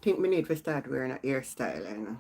think we need to start wearing a hairstyle, you know.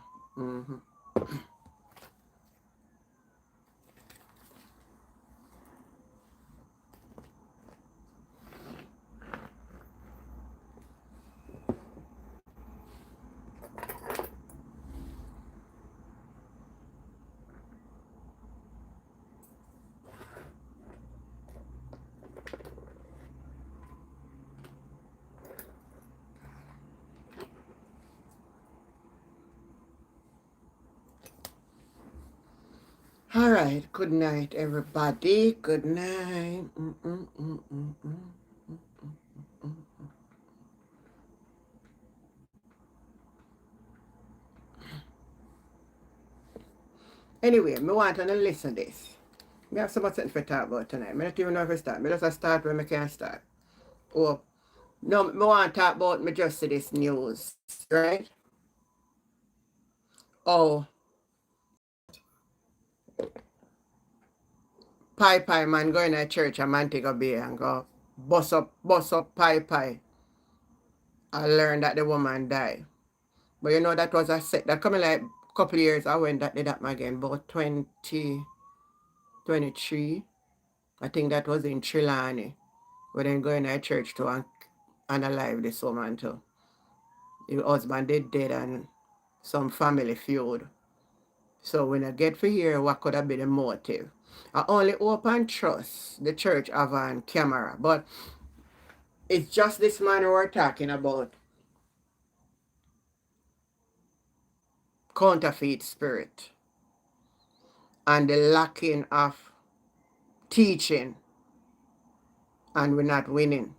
All right. Good night, everybody. Good night. Anyway, me want to listen to this. We have so much to talk about tonight. I don't even know if I start. I just start when I can start. Oh, no, I want to talk about me just see this news, right? Oh, Pie man going to church a Montego Bay and go bust up Pie. I learned that the woman died. But you know that was a set that coming like a couple years I went that did that again, about 2023. I think that was in Trelawney. We then going to church to analyze this woman too. The husband did dead and some family feud. So when I get for here, what could have been the motive? I only hope and trust the church have on camera, but it's just this man we're talking about. Counterfeit spirit and the lacking of teaching, and we're not winning.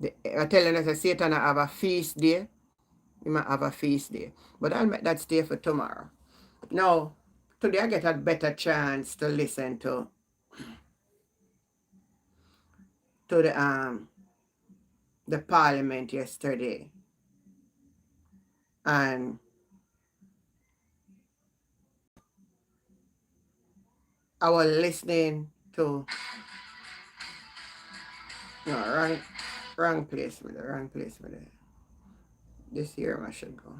I'm telling us that Satan have a feast day. He might have a feast day. But I'll make that stay for tomorrow. Now, today I get a better chance to listen to the parliament yesterday. And I was listening to wrong place with it. This here I should go.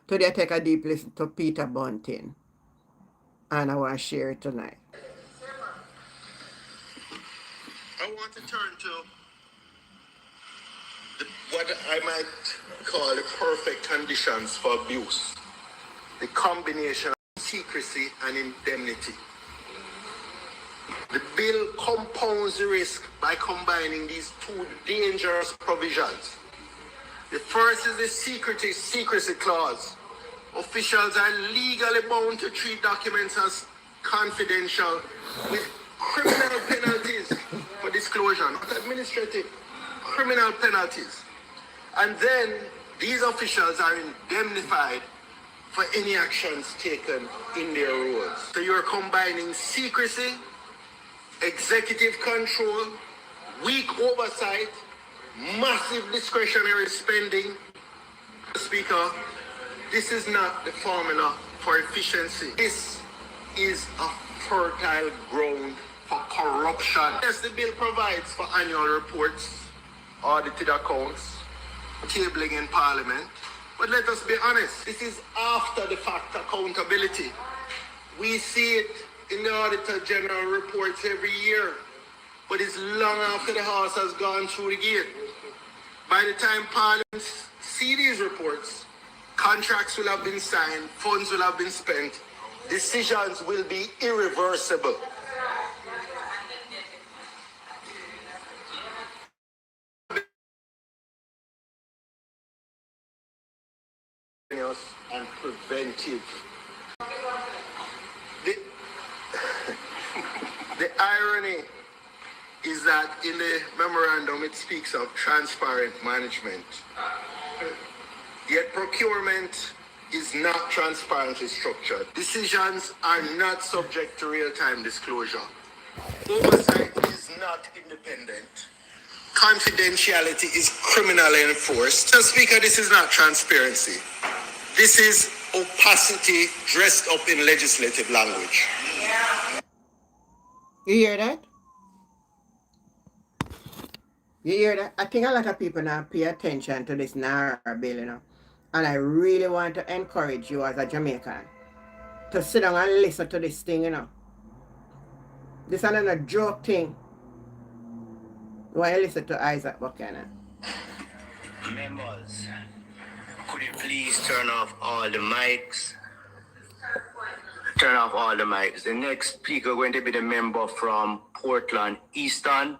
Today I take a deep listen to Peter Bunting, and I want to share it tonight. I want to turn to what I might call the perfect conditions for abuse. The combination of secrecy and indemnity. The bill compounds the risk by combining these two dangerous provisions. The first is the secrecy clause. Officials are legally bound to treat documents as confidential with criminal penalties for disclosure, not administrative, criminal penalties. And then these officials are indemnified for any actions taken in their roles. So you're combining secrecy, executive control, weak oversight, massive discretionary spending. Speaker, this is not the formula for efficiency. This is a fertile ground for corruption. Yes, the bill provides for annual reports, audited accounts, tabling in Parliament. But let us be honest, this is after the fact accountability. We see it in the Auditor General reports every year, but it's long after the horse has gone through the gate. By the time Parliament see these reports, contracts will have been signed, funds will have been spent, decisions will be irreversible. And preventive. The irony is that in the memorandum it speaks of transparent management. Yet procurement is not transparently structured. Decisions are not subject to real-time disclosure. Oversight is not independent. confidentiality is criminally enforced. So, Speaker, this is not transparency. This is opacity dressed up in legislative language. You hear that? You hear that? I think a lot of people now pay attention to this Naira bill, And I really want to encourage you as a Jamaican to sit down and listen to this thing. This is not a joke thing. You want to listen to Isaac Buchanan. Members, could you please turn off all the mics? Turn off all the mics. The next speaker going to be the member from Portland Eastern.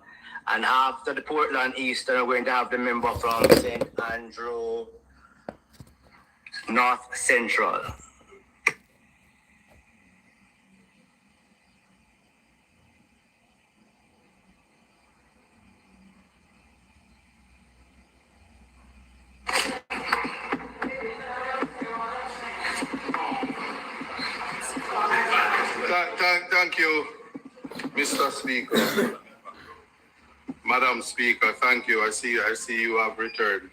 And after the Portland Eastern, we're going to have the member from St. Andrew North Central. Thank you, Mr. Speaker. Madam Speaker, thank you. I see you have returned.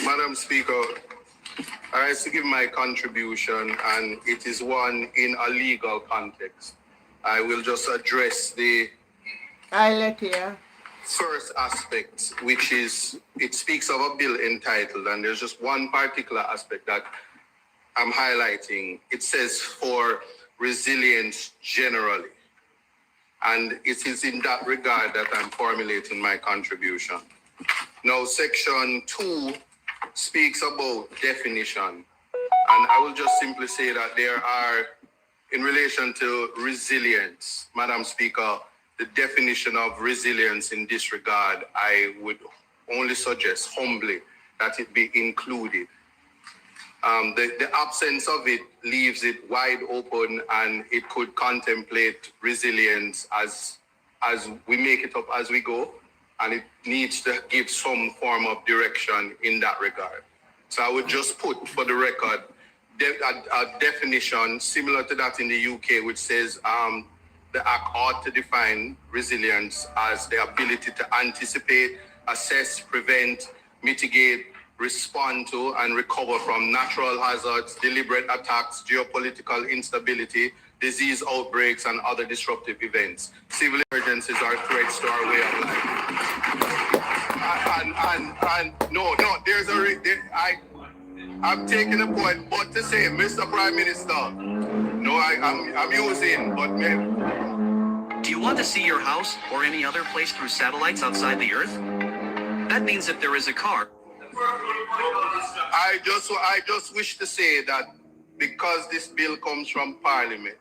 Madam Speaker, I have to give my contribution, and it is one in a legal context. I will just address the first aspect, which is it speaks of a bill entitled, and there's just one particular aspect that I'm highlighting. It says for resilience generally. And it is in that regard that I'm formulating my contribution. Now, section 2 speaks about definition. And I will just simply say that there are, in relation to resilience, Madam Speaker, the definition of resilience in this regard, I would only suggest humbly that it be included. The absence of it leaves it wide open, and it could contemplate resilience as we make it up as we go, and it needs to give some form of direction in that regard. So I would just put for the record a definition similar to that in the UK, which says the Act ought to define resilience as the ability to anticipate, assess, prevent, mitigate, respond to, and recover from natural hazards, deliberate attacks, geopolitical instability, disease outbreaks, and other disruptive events. Civil emergencies are threats to our way of life. I'm taking a point, but to say, Mr. Prime Minister, I'm using, but man. Do you want to see your house or any other place through satellites outside the Earth? That means if there is a car. I just wish to say that because this bill comes from Parliament,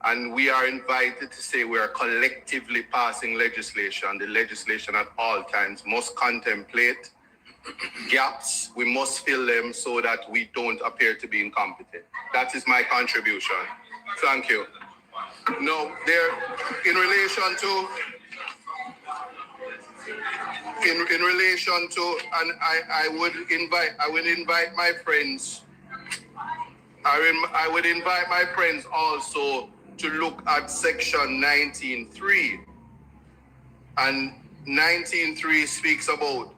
and we are invited to say we are collectively passing legislation, the legislation at all times must contemplate gaps. We must fill them so that we don't appear to be incompetent. That is my contribution. Thank you. No, in relation to, and I would invite my friends. I would invite my friends also to look at section 19.3. And 19.3 speaks about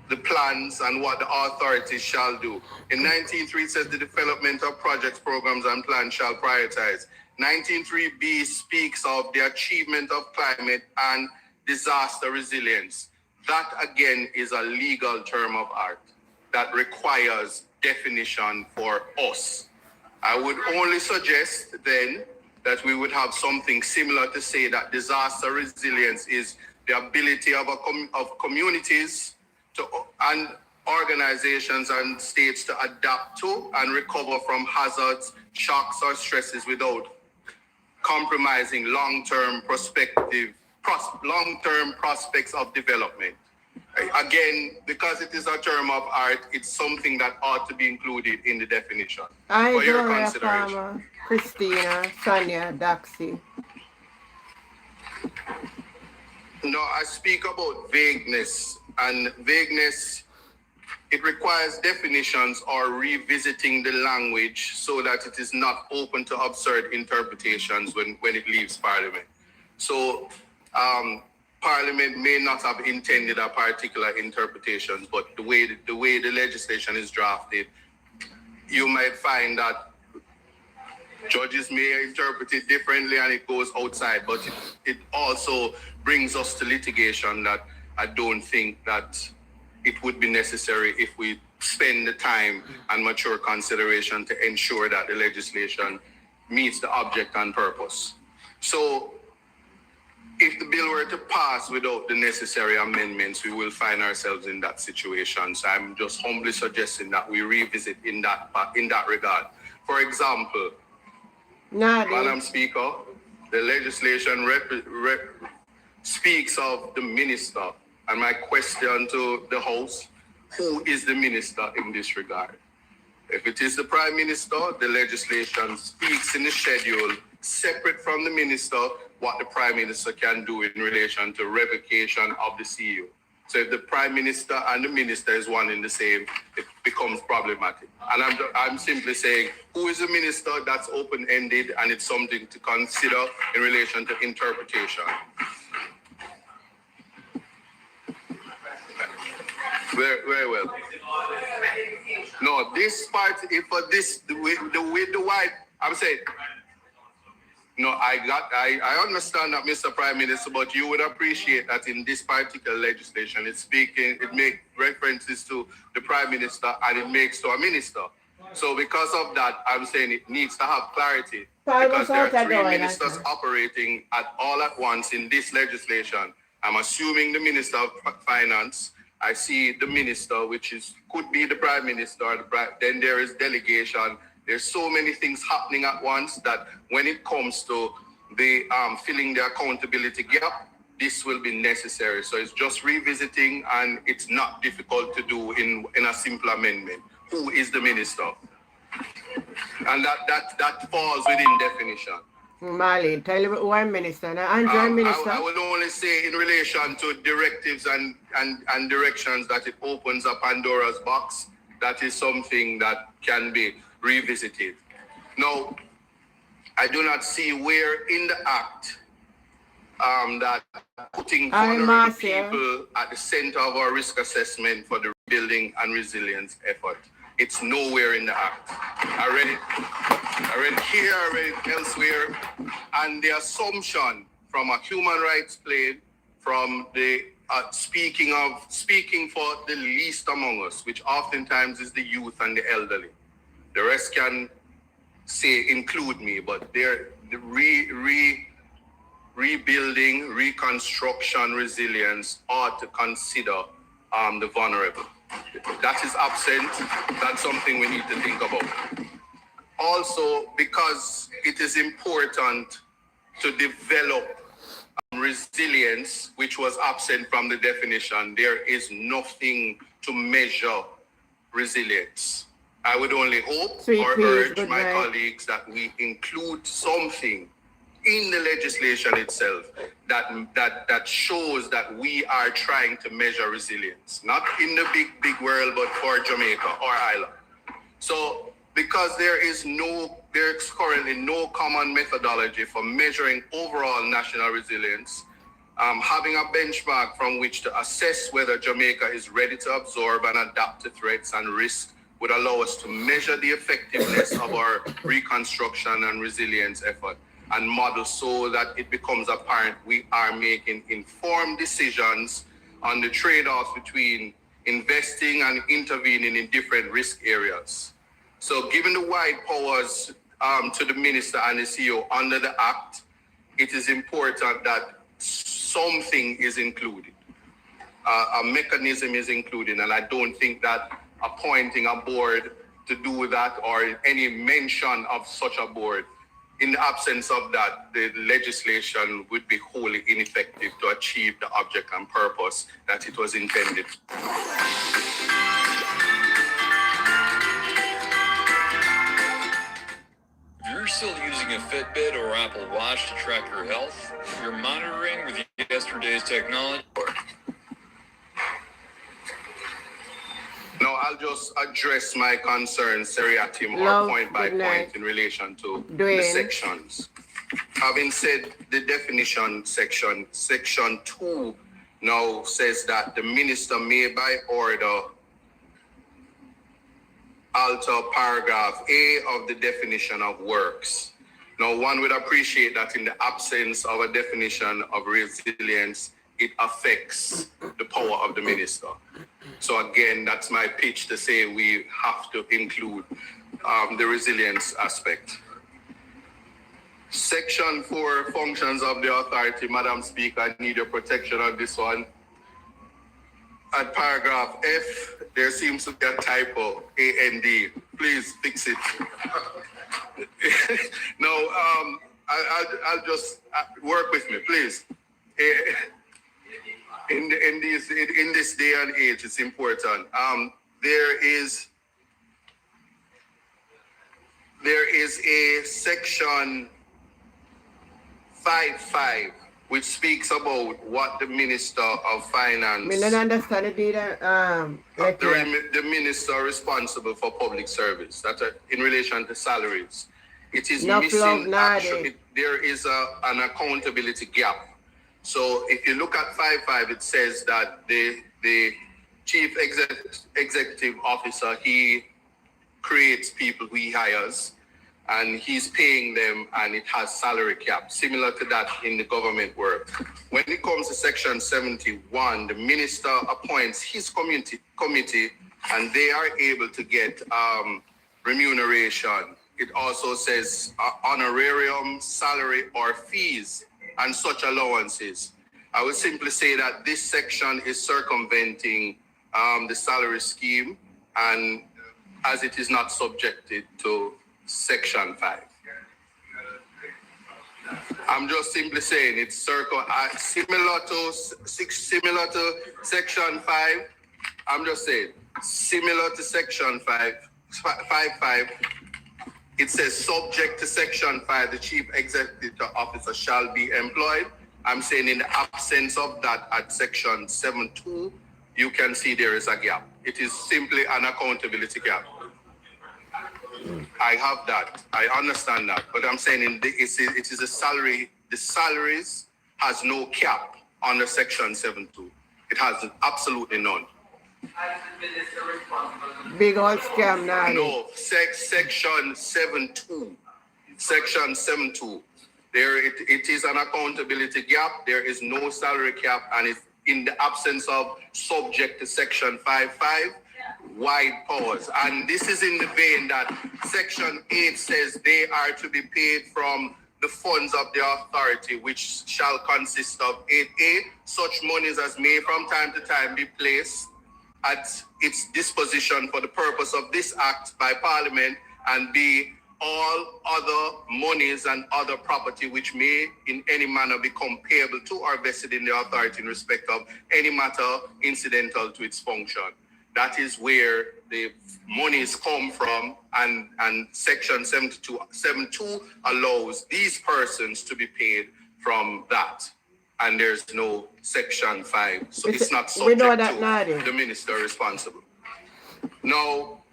the plans and what the authorities shall do. In 19.3 it says the development of projects, programs, and plans shall prioritize. 19.3b speaks of the achievement of climate and disaster resilience. That again is a legal term of art that requires definition for us. I would only suggest then that we would have something similar to say that disaster resilience is the ability of communities and organizations and states to adapt to and recover from hazards, shocks, or stresses without compromising long-term prospects of development. Again, because it is a term of art, it's something that ought to be included in the definition. For your consideration. Christina, Sonia, Daxi. No, I speak about vagueness, and vagueness It requires definitions or revisiting the language so that it is not open to absurd interpretations when it leaves Parliament. So Parliament may not have intended a particular interpretation, but the way the legislation is drafted, you might find that judges may interpret it differently and it goes outside, but it also brings us to litigation that I don't think that it would be necessary if we spend the time and mature consideration to ensure that the legislation meets the object and purpose. So if the bill were to pass without the necessary amendments, we will find ourselves in that situation. So I'm just humbly suggesting that we revisit in that regard. For example, Madam Speaker, the legislation speaks of the minister. And my question to the House, who is the minister in this regard? If it is the Prime Minister, the legislation speaks in the schedule, separate from the minister, what the Prime Minister can do in relation to revocation of the CEO. So if the Prime Minister and the Minister is one in the same, it becomes problematic. And I'm simply saying, who is the Minister? That's open-ended, and it's something to consider in relation to interpretation. Very well. No, this part, if for this, the white, I'm saying, no, I understand that, Mr. Prime Minister, but you would appreciate that in this particular legislation, it makes references to the Prime Minister and it makes to a minister. So because of that, I'm saying it needs to have clarity because there are three ministers operating all at once in this legislation. I'm assuming the Minister of Finance. I see the minister, which could be the Prime Minister, then there is delegation. There's so many things happening at once that when it comes to the filling the accountability gap, this will be necessary. So it's just revisiting, and it's not difficult to do in a simple amendment. Who is the minister? And that falls within definition. Marlene, tell you who I'm minister. Now, I'm minister. I would only say in relation to directives and directions that it opens a Pandora's box. That is something that can be revisited. Now, I do not see where in the Act that putting vulnerable people at the center of our risk assessment for the rebuilding and resilience effort. It's nowhere in the Act. I read it here, I read it elsewhere, and the assumption from a human rights plane, from the speaking for the least among us, which oftentimes is the youth and the elderly. The rest can say include me, but they're the rebuilding, reconstruction, resilience ought to consider the vulnerable. That is absent. That's something we need to think about. Also, because it is important to develop resilience, which was absent from the definition, there is nothing to measure resilience. I would only hope or urge my colleagues that we include something in the legislation itself that shows that we are trying to measure resilience, not in the big world, but for Jamaica or Ireland. So because there's currently no common methodology for measuring overall national resilience, having a benchmark from which to assess whether Jamaica is ready to absorb and adapt to threats and risks would allow us to measure the effectiveness of our reconstruction and resilience effort and model so that it becomes apparent we are making informed decisions on the trade-offs between investing and intervening in different risk areas. So given the wide powers to the minister and the CEO under the Act, it is important that something is included. A mechanism is included, and I don't think that appointing a board to do that or any mention of such a board, in the absence of that, the legislation would be wholly ineffective to achieve the object and purpose that it was intended. If you're still using a Fitbit or Apple Watch to track your health, you're monitoring with yesterday's technology. I'll just address my concerns seriatim or Love, point by good point night. in relation to the Dwayne. sections. Having said the definition section 2 now says that the minister may by order alter paragraph A of the definition of works. Now, one would appreciate that in the absence of a definition of resilience, it affects the power of the minister. So again, that's my pitch to say we have to include the resilience aspect. Section 4, functions of the authority. Madam Speaker, I need your protection on this one. At paragraph F, there seems to be a typo, A-N-D. Please fix it. No, I'll just work with me, please. In this day and age, it's important. There is a section 5.5 which speaks about what the Minister of Finance, I don't understand it either. the minister responsible for public service, that in relation to salaries. It is No missing plug, actually, there is an accountability gap. So if you look at 5.5, it says that the chief executive officer, he creates people who he hires, and he's paying them, and it has salary cap, similar to that in the government work. When it comes to section 71, the minister appoints his committee, and they are able to get remuneration. It also says honorarium, salary, or fees, and such allowances. I would simply say that this section is circumventing the salary scheme, and as it is not subjected to section 5. I'm just simply saying it's similar to section 5. I'm just saying similar to section 5.5. It says subject to section 5, the chief executive officer shall be employed. I'm saying in the absence of that at section 7.2, you can see there is a gap. It is simply an accountability gap. I have that. I understand that. But I'm saying it is a salary. The salaries has no cap under section 7.2. It has absolutely none. Big old scam now. No, section 7.2. Section 7.2. There it is an accountability gap. There is no salary cap, and it's in the absence of subject to section 5.5. Wide pause. And this is in the vein that section 8 says they are to be paid from the funds of the authority, which shall consist of 8A, such monies as may from time to time be placed at its disposition for the purpose of this act by Parliament, and B, all other monies and other property which may in any manner become payable to or vested in the authority in respect of any matter incidental to its function. That is where the monies come from, and section 7.2 allows these persons to be paid from that. And there's no section 5. So it's not subject to the minister responsible. Now,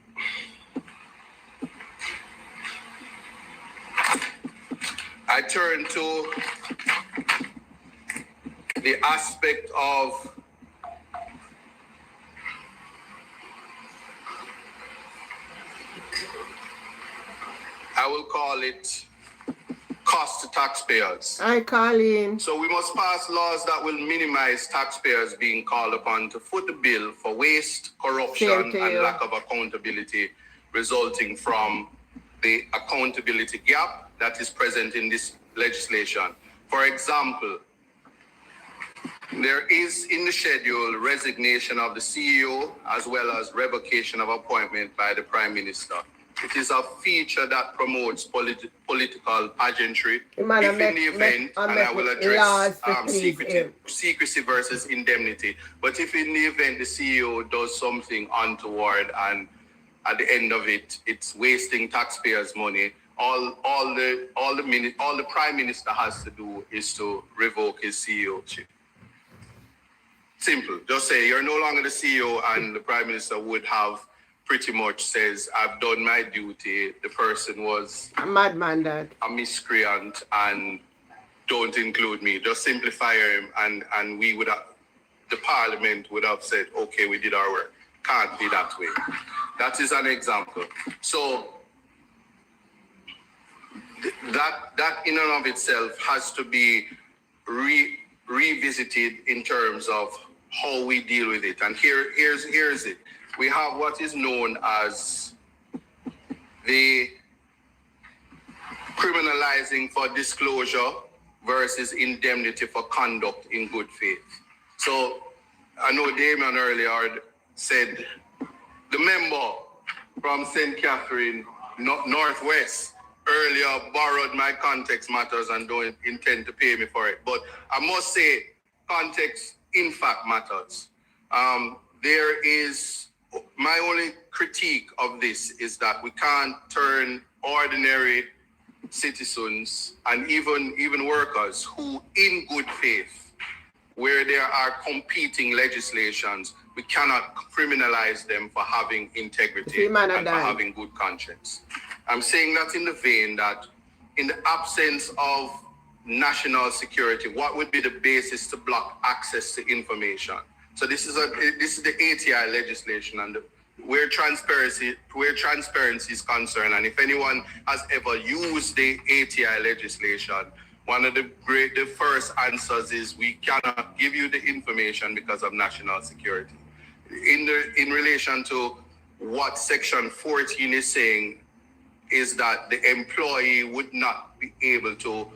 I turn to the aspect of I will call it cost to taxpayers. Hi, Colleen. So we must pass laws that will minimize taxpayers being called upon to foot the bill for waste, corruption, and lack of accountability resulting from the accountability gap that is present in this legislation. For example, there is in the schedule resignation of the CEO as well as revocation of appointment by the Prime Minister. It is a feature that promotes political pageantry. If in the event, and I will address secrecy versus indemnity, but if in the event the CEO does something untoward and at the end of it, it's wasting taxpayers' money, all the Prime Minister has to do is to revoke his CEOship. Simple. Just say you're no longer the CEO, and the Prime Minister would have pretty much says, I've done my duty. The person was A madman that. a miscreant and don't include me. Just simply fire him and we would have, the parliament would have said, okay, we did our work. Can't be that way. That is an example. So that in and of itself has to be revisited in terms of how we deal with it. And here's it. We have what is known as the criminalizing for disclosure versus indemnity for conduct in good faith. So I know Damien earlier said the member from St. Catherine, Northwest, earlier borrowed my context matters and don't intend to pay me for it. But I must say, context in fact matters. There is, my only critique of this is that we can't turn ordinary citizens and even workers who in good faith, where there are competing legislations, we cannot criminalize them for having integrity and for having good conscience. I'm saying that in the vein that in the absence of national security, what would be the basis to block access to information? So this is the ATI legislation, and where transparency is concerned, and if anyone has ever used the ATI legislation, one of the first answers is we cannot give you the information because of national security. In relation to what Section 14 is saying, is that the employee would not be able to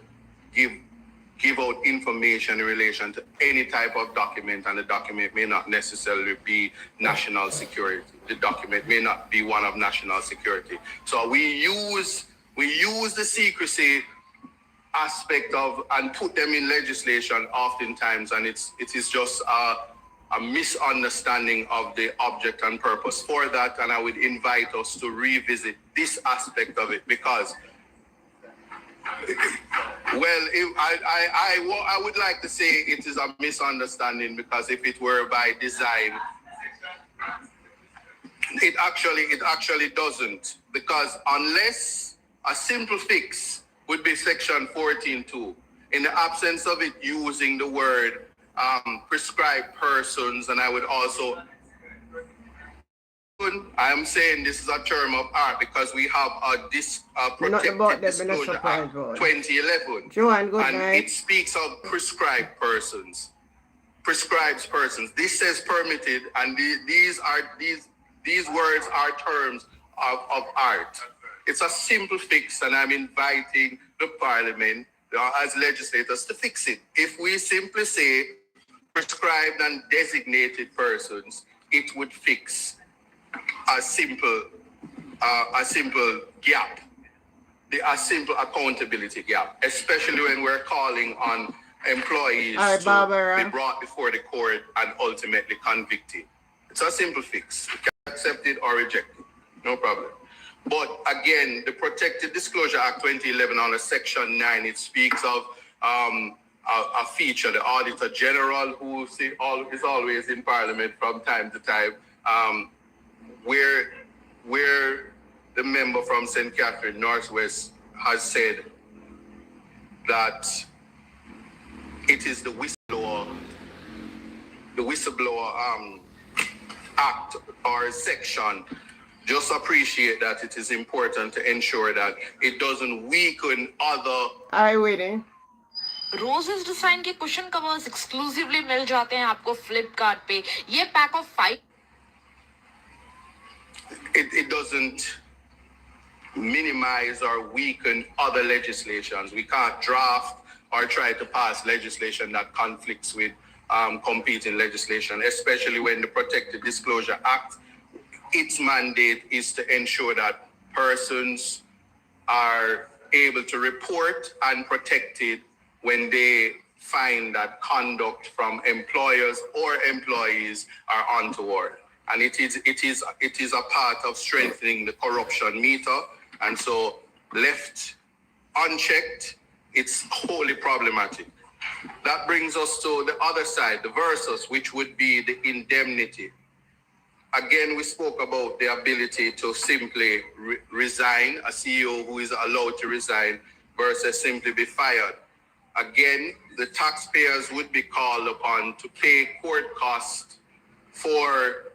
give out information in relation to any type of document, and the document may not necessarily be national security. The document may not be one of national security. So we use the secrecy aspect of and put them in legislation oftentimes, and it is just a misunderstanding of the object and purpose for that. And I would invite us to revisit this aspect of it, because I would like to say it is a misunderstanding, because if it were by design, it actually doesn't, because unless a simple fix would be Section 14.2, in the absence of it using the word prescribed persons, and I would also, I am saying this is a term of art because we have a Protected Disclosure Act 2011, and it speaks of prescribed persons. Prescribes persons. This says permitted, and these words are terms of art. It's a simple fix, and I'm inviting the Parliament as legislators to fix it. If we simply say prescribed and designated persons, it would fix a simple gap, a simple accountability gap, especially when we're calling on employees to be brought before the court and ultimately convicted. It's a simple fix. You can accept it or reject it, no problem. But again, the Protected Disclosure Act 2011 under Section 9, it speaks of a feature, the Auditor General, who is always in Parliament from time to time, where the member from St. Catherine Northwest has said that it is the whistleblower act or section. Just appreciate that it is important to ensure that it doesn't weaken other. I waiting. Roses design के cushion covers exclusively मिल जाते हैं आपको फ्लिपकार्ट पे. ये pack of 5. It doesn't minimize or weaken other legislations. We can't draft or try to pass legislation that conflicts with competing legislation, especially when the Protected Disclosure Act, its mandate is to ensure that persons are able to report and protected when they find that conduct from employers or employees are untoward. And it is a part of strengthening the corruption meter. And so left unchecked, it's wholly problematic. That brings us to the other side, the versus, which would be the indemnity. Again, we spoke about the ability to simply resign, a CEO who is allowed to resign versus simply be fired. Again, the taxpayers would be called upon to pay court costs for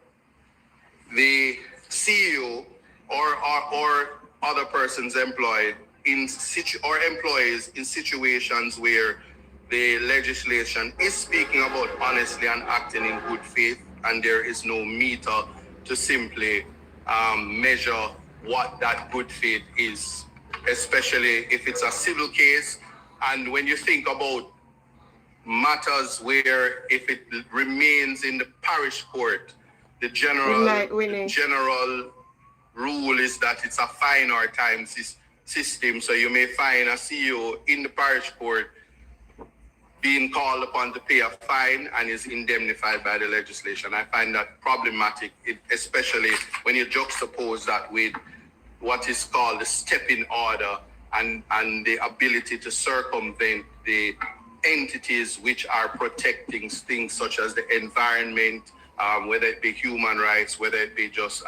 the CEO or other persons employed or employees in situations where the legislation is speaking about honestly and acting in good faith, and there is no meter to simply measure what that good faith is, especially if it's a civil case. And when you think about matters where if it remains in the parish court, the general rule is that it's a fine or time system. So you may find a CEO in the parish court being called upon to pay a fine and is indemnified by the legislation. I find that problematic, especially when you juxtapose that with what is called the stepping order and the ability to circumvent the entities which are protecting things such as the environment, whether it be human rights, whether it be just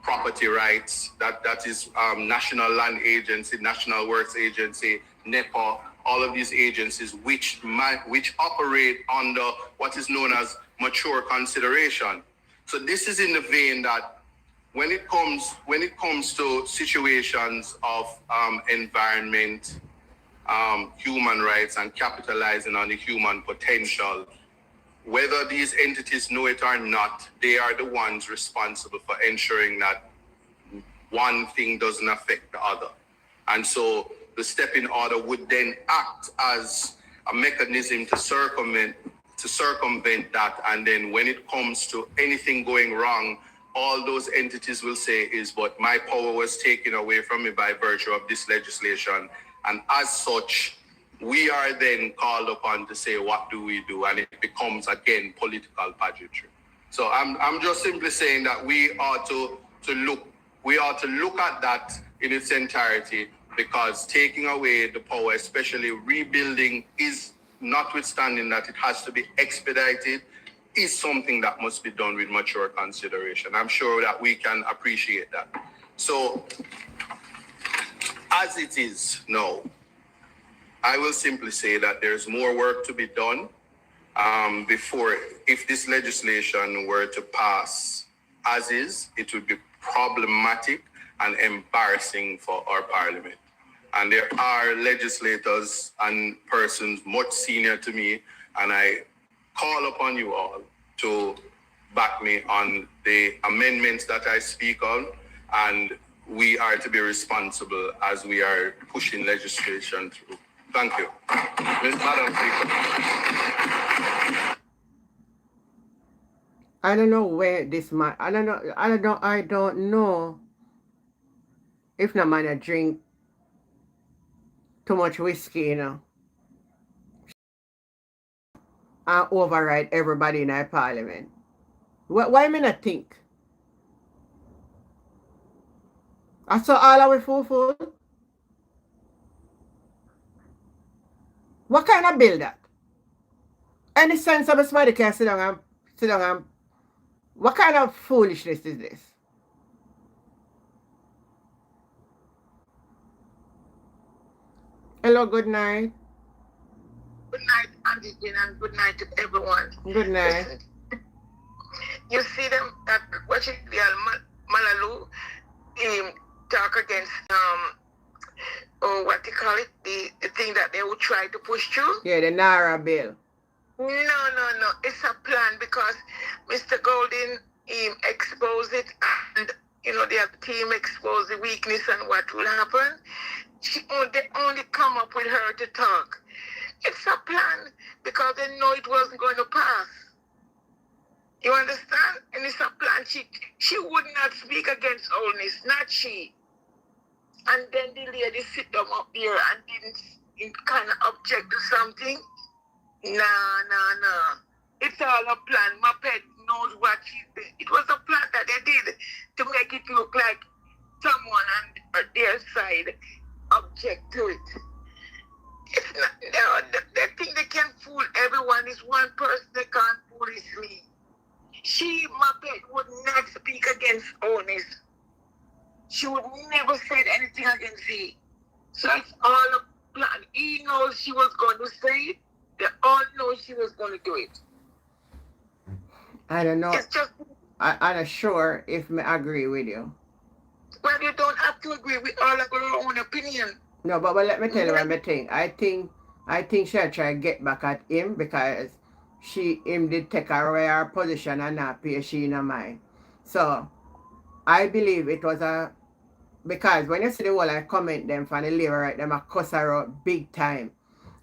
property rights. That is National Land Agency, National Works Agency, NEPA, all of these agencies which operate under what is known as mature consideration. So this is in the vein that when it comes to situations of environment, human rights, and capitalizing on the human potential, whether these entities know it or not, they are the ones responsible for ensuring that one thing doesn't affect the other. And so the stepping order would then act as a mechanism to circumvent that. And then when it comes to anything going wrong, all those entities will say is, but my power was taken away from me by virtue of this legislation. And as such, we are then called upon to say, what do we do? And it becomes, again, political pageantry. So I'm just simply saying that we ought to look at that in its entirety, because taking away the power, especially rebuilding, is, notwithstanding that it has to be expedited, is something that must be done with mature consideration. I'm sure that we can appreciate that. So, as it is now, I will simply say that there's more work to be done before, if this legislation were to pass as is, it would be problematic and embarrassing for our parliament. And there are legislators and persons much senior to me, and I call upon you all to back me on the amendments that I speak on, and we are to be responsible as we are pushing legislation through. Thank you. Madam Speaker. I don't know where this man, I don't know if no man a drink too much whiskey, you know, and override everybody in our parliament. Why me not think? I saw all our full. What kind of bill that? Any sense of a somebody can sit down and what kind of foolishness is this? Hello, good night. Good night, Auntie Jane, and good night to everyone. Good night. Listen, you see them watching the Malalu talk against what they call it, the thing that they would try to push through. Yeah, the Naira bill. No. It's a plan because Mr. Golden exposed it, and their team exposed the weakness and what will happen. They only come up with her to talk. It's a plan because they know it wasn't going to pass. You understand? And it's a plan. She would not speak against oldness, not she. And then the lady sit them up here and didn't kind of object to something. Nah. It's all a plan. My pet knows what she did. It was a plan that they did to make it look like someone on their side object to it. It's not, they think they can fool everyone. It's one person they can't fool, is me. My pet would not going to do it. I don't know. It's just, I'm not sure if I agree with you. well, you don't have to agree. We all have our own opinion. No, but let me tell you Yeah. one thing. I think she'll try to get back at him because him did take away her position and not pay she in her mind. So I believe it was because when you see the whole I comment them from the labor right, them a cuss her out big time.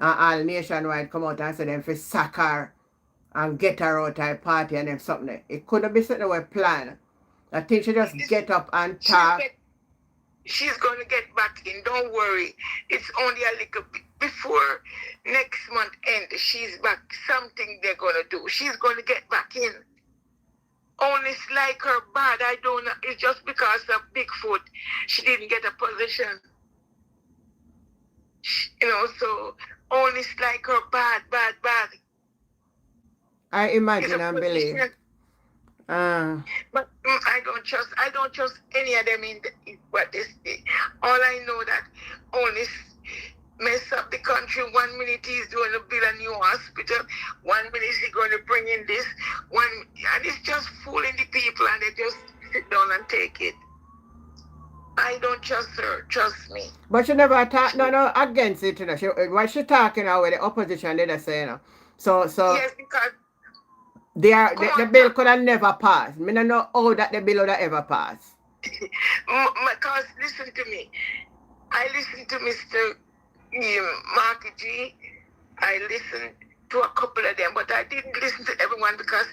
And all nationwide come out and say them for sack her and get her out of party and them something. It couldn't be something we plan. I think she just get up and talk. She's going to get back in. Don't worry. It's only a little bit before next month end. She's back. Something they're going to do. She's going to get back in. Only like her bad. I don't know. It's just because of Bigfoot. She didn't get a position. You know, so only like her bad. I imagine and believe. But I don't trust any of them in what they say. All I know that only mess up the country. 1 minute he's going to build a new hospital. 1 minute he's going to bring in this. And it's just fooling the people, and they just sit down and take it. I don't trust her. Trust me. But she never talk no against it, you know. What she talking now with the opposition they say, you know. So yes, because the bill could have never passed. I don't know how that the bill would have ever passed. Because listen to me. I listened to Mr. Marky G. I listened to a couple of them, but I didn't listen to everyone because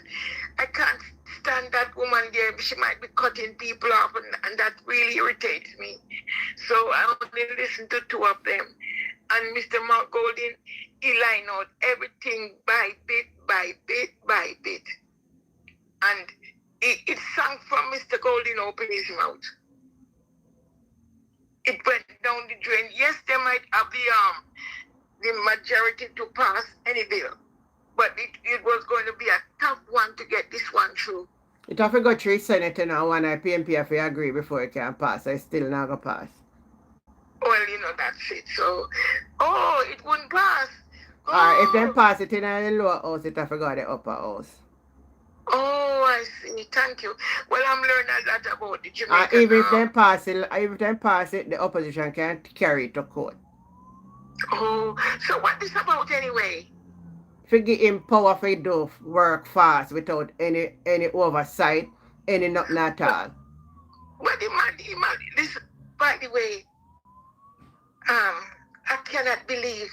I can't stand that woman there. She might be cutting people off, and that really irritates me. So I only listened to two of them. And Mr. Mark Golding, he lined out everything by bit. And it sang from Mr. Golding open his mouth. It went down the drain. Yes, they might have the majority to pass any bill, but it was going to be a tough one to get this one through. It have to go through Senate and one PNP have to agree before it can pass. So it's still not going to pass. Well, you know, that's it. So, it wouldn't pass. Or if they pass it in the lower house, it have to go to the upper house. Oh, I see. Thank you. Well, I'm learning a lot about the Jamaica. Even if they pass it, the opposition can carry it to court. Oh, so what is about anyway? If you give him power for do work fast without any oversight, any nothing at all. But the man, listen, by the way, I cannot believe.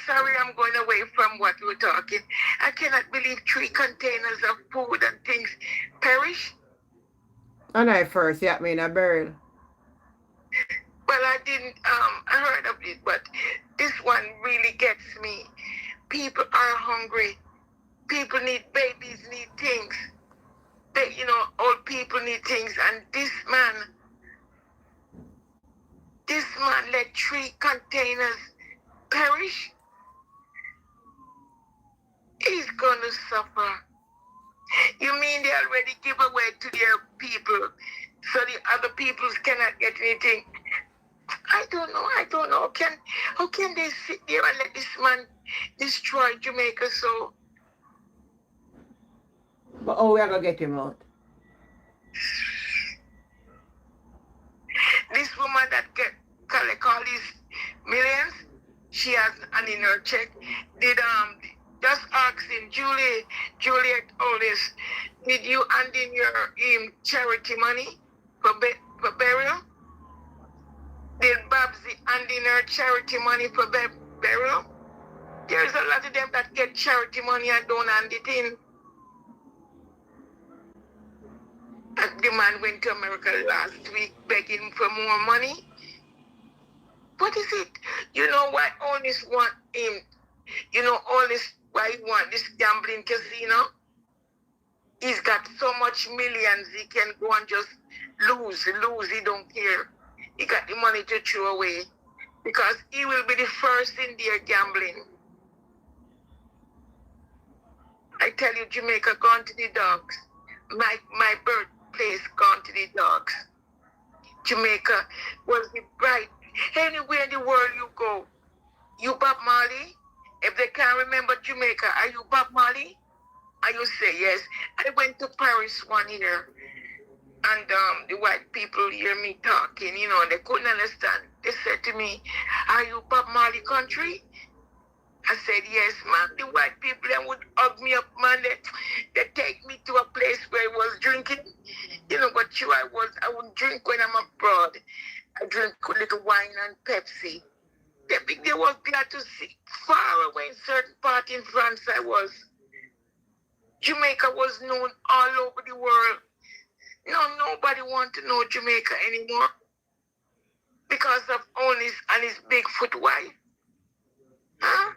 Sorry, I'm going away from what we were talking. I cannot believe 3 containers of food and things perish. And I first, yeah, mean a burial. Well, I didn't, I heard of it, but this one really gets me. People are hungry. People need, babies need things. Old people need things. And this man let 3 containers perish. He's going to suffer. You mean they already give away to their people so the other peoples cannot get anything? I don't know. How can they sit there and let this man destroy Jamaica so? But we are going to get him out? This woman that collect all these millions, she has an inner check. Did just asking Juliet all this, did you hand in your charity money for burial? Did Babsy hand in her charity money for burial? There's a lot of them that get charity money and don't hand it in. And the man went to America last week begging for more money. What is it? You know why all this want him? You know all this why he want this gambling casino? He's got so much millions he can go and just lose. He don't care. He got the money to throw away because he will be the first in there gambling. I tell you, Jamaica gone to the dogs. My birthplace gone to the dogs. Jamaica was the bright. Anywhere in the world you go, you Bob Marley, If they can't remember Jamaica, are you Bob Marley? And you say yes. I went to Paris one year, and the white people hear me talking, they couldn't understand. They said to me, "Are you Bob Marley country?" I said, "Yes, man." The white people then would hug me up, man. They take me to a place where I was drinking. But I wouldn't drink when I'm abroad. I drink a little wine and Pepsi. They was glad to see. Far away in certain part in France I was. Jamaica was known all over the world. No, nobody want to know Jamaica anymore because of Onis and his Bigfoot wife. Huh?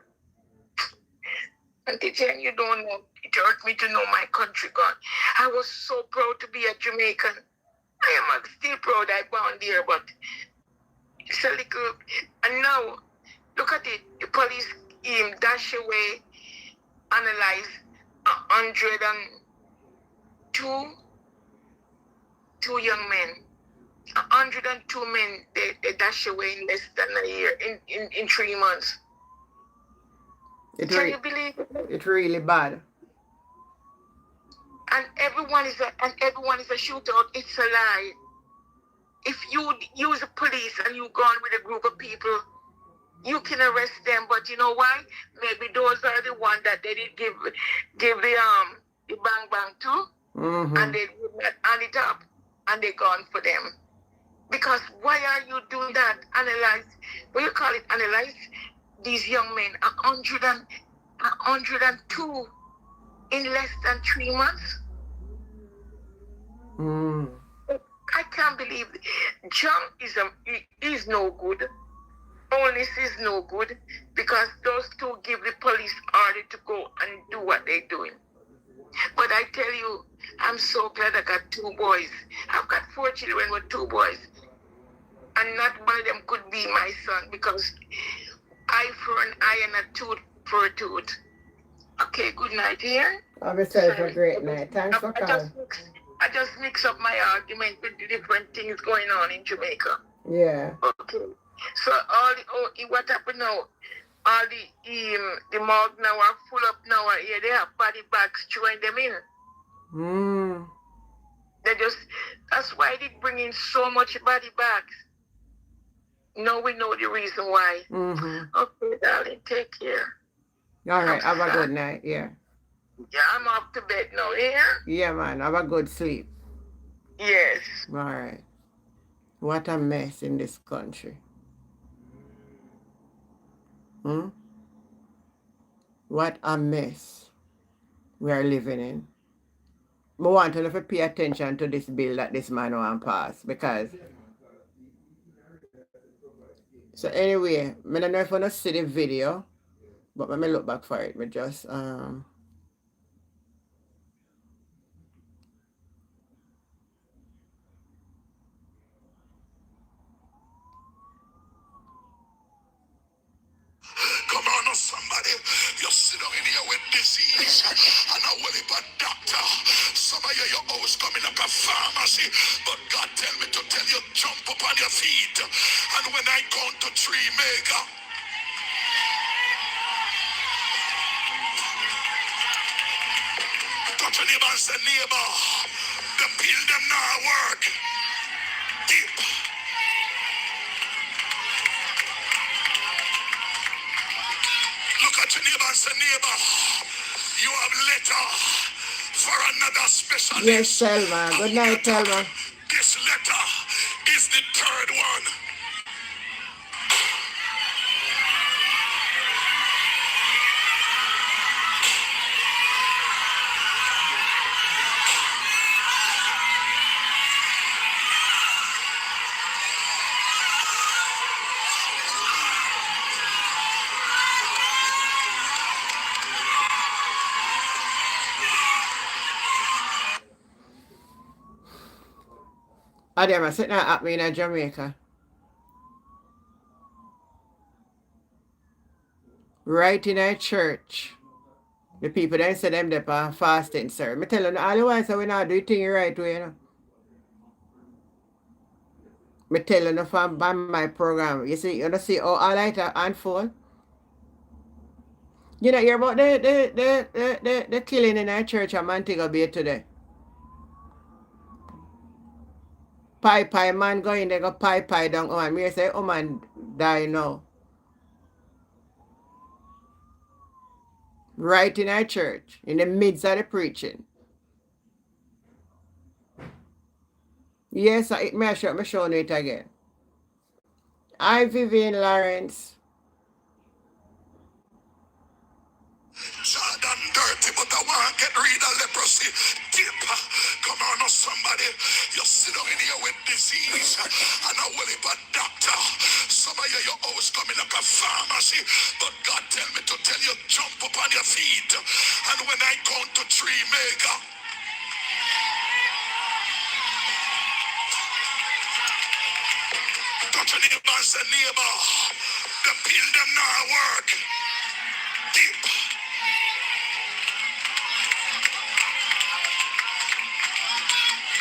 Auntie Jen, you don't know. It hurt me to know my country gone. I was so proud to be a Jamaican. I am still proud I born there, but it's a little... And now, look at it. The police dash away, analyze 102 young men. 102 men, they dash away in less than a year, in 3 months. Can you believe it? It's really bad. And everyone is a shootout. It's a lie. If you use the police and you go on with a group of people, you can arrest them. But you know why? Maybe those are the ones that they did give the bang to, and they would not hand it up, and they gone for them. Because why are you doing that? Analyze, what you call it? Analyze these young men, 102 in less than 3 months. I can't believe it. John is no good. Onis is no good because those two give the police order to go and do what they're doing. But I tell you, I'm so glad I got 2 boys. I've got 4 children with 2 boys. And not one of them could be my son because eye for an eye and a tooth for a tooth. Okay, good night here. Have yourself a great night. Thanks for calling. I just mix up my argument with the different things going on in Jamaica. Yeah. Okay. So what happened now? All the morgue now are full up now. They have body bags throwing them in. That's why they bring in so much body bags. Now we know the reason why. Okay, darling, take care. All right, have a good night, yeah. Yeah, I'm off to bed now, yeah? Yeah, man, have a good sleep. Yes. All right. What a mess in this country. What a mess we are living in. I want to pay attention to this bill that this man want pass because... So anyway, I don't know if I don't see the video, but let me look back for it. Me just Come on, somebody. You're sitting in here with disease. And I will be a doctor. Some of you, you're always coming like a pharmacy. But God tell me to tell you, jump up on your feet. And when I count to 3, mega. Touch your neighbor and say, neighbor, the pill them now work. Deep. Look at your neighbor and say, neighbor, you have letter for another specialist. yes, Selma. Good night, Selma. This letter is the 3rd one. I them sitting at me in Jamaica. Right in a church. The people then say them they are fasting, sir. Me tell them all the while so we not do the thing the right way, you know. Me tell you from my program. You see how all light unfold? You know, hear about the killing in our church at Montego Bay today. Pie man go in there, go pie down. Oh man, me say, oh man, die now. Right in our church, in the midst of the preaching. Yes, may I show it again. I, Vivian Lawrence. Jordan dirty, but I want to get rid of leprosy. Deep. Come on, now somebody. You sit down in here with disease and a whole heap of doctor. Some of you, your house coming like a pharmacy. But God tell me to tell you, jump up on your feet. And when I count to three, mega. Touch your neighbor and say, neighbor, the pill them not work. Deep.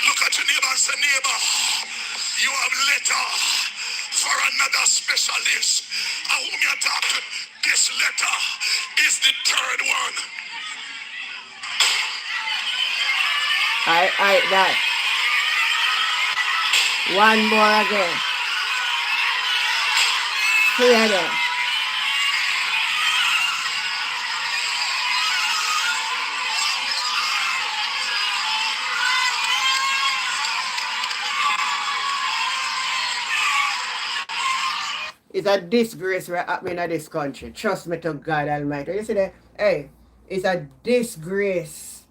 Look at your neighbor and say, neighbor, you have letter for another specialist. And whom you talk to, this letter is the third one. That. One more again. Three again. It's a disgrace what's happening in this country. Trust me to God Almighty. You see that? Hey, it's a disgrace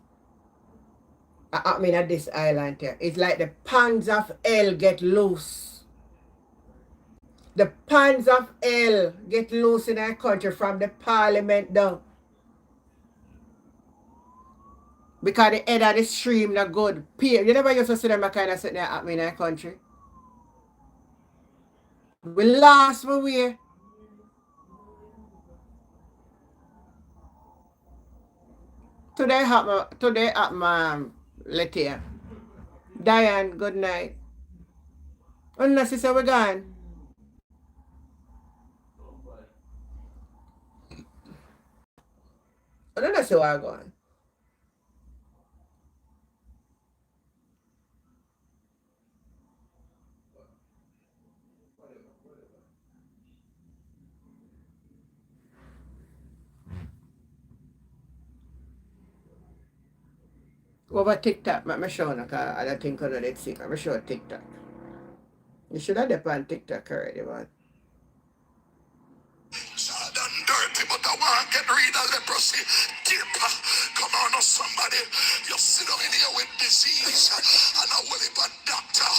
happening at this island here. It's like the ponds of hell get loose. The ponds of hell get loose in our country from the parliament down. Because the head of the stream not good. You never used to see them kind of sitting there happening in our country. We lost my way. Today happened, Letia. Diane, good night. Unless you say we're gone. I don't know say we're going. Over TikTok, I'm sure I don't think I know that sick. I'm sure TikTok. You should have done TikTok already, man. Jordan dirty, but I want to get rid of leprosy. Deep. Come on, now somebody. You sit down in here with disease and a whole heap of doctor.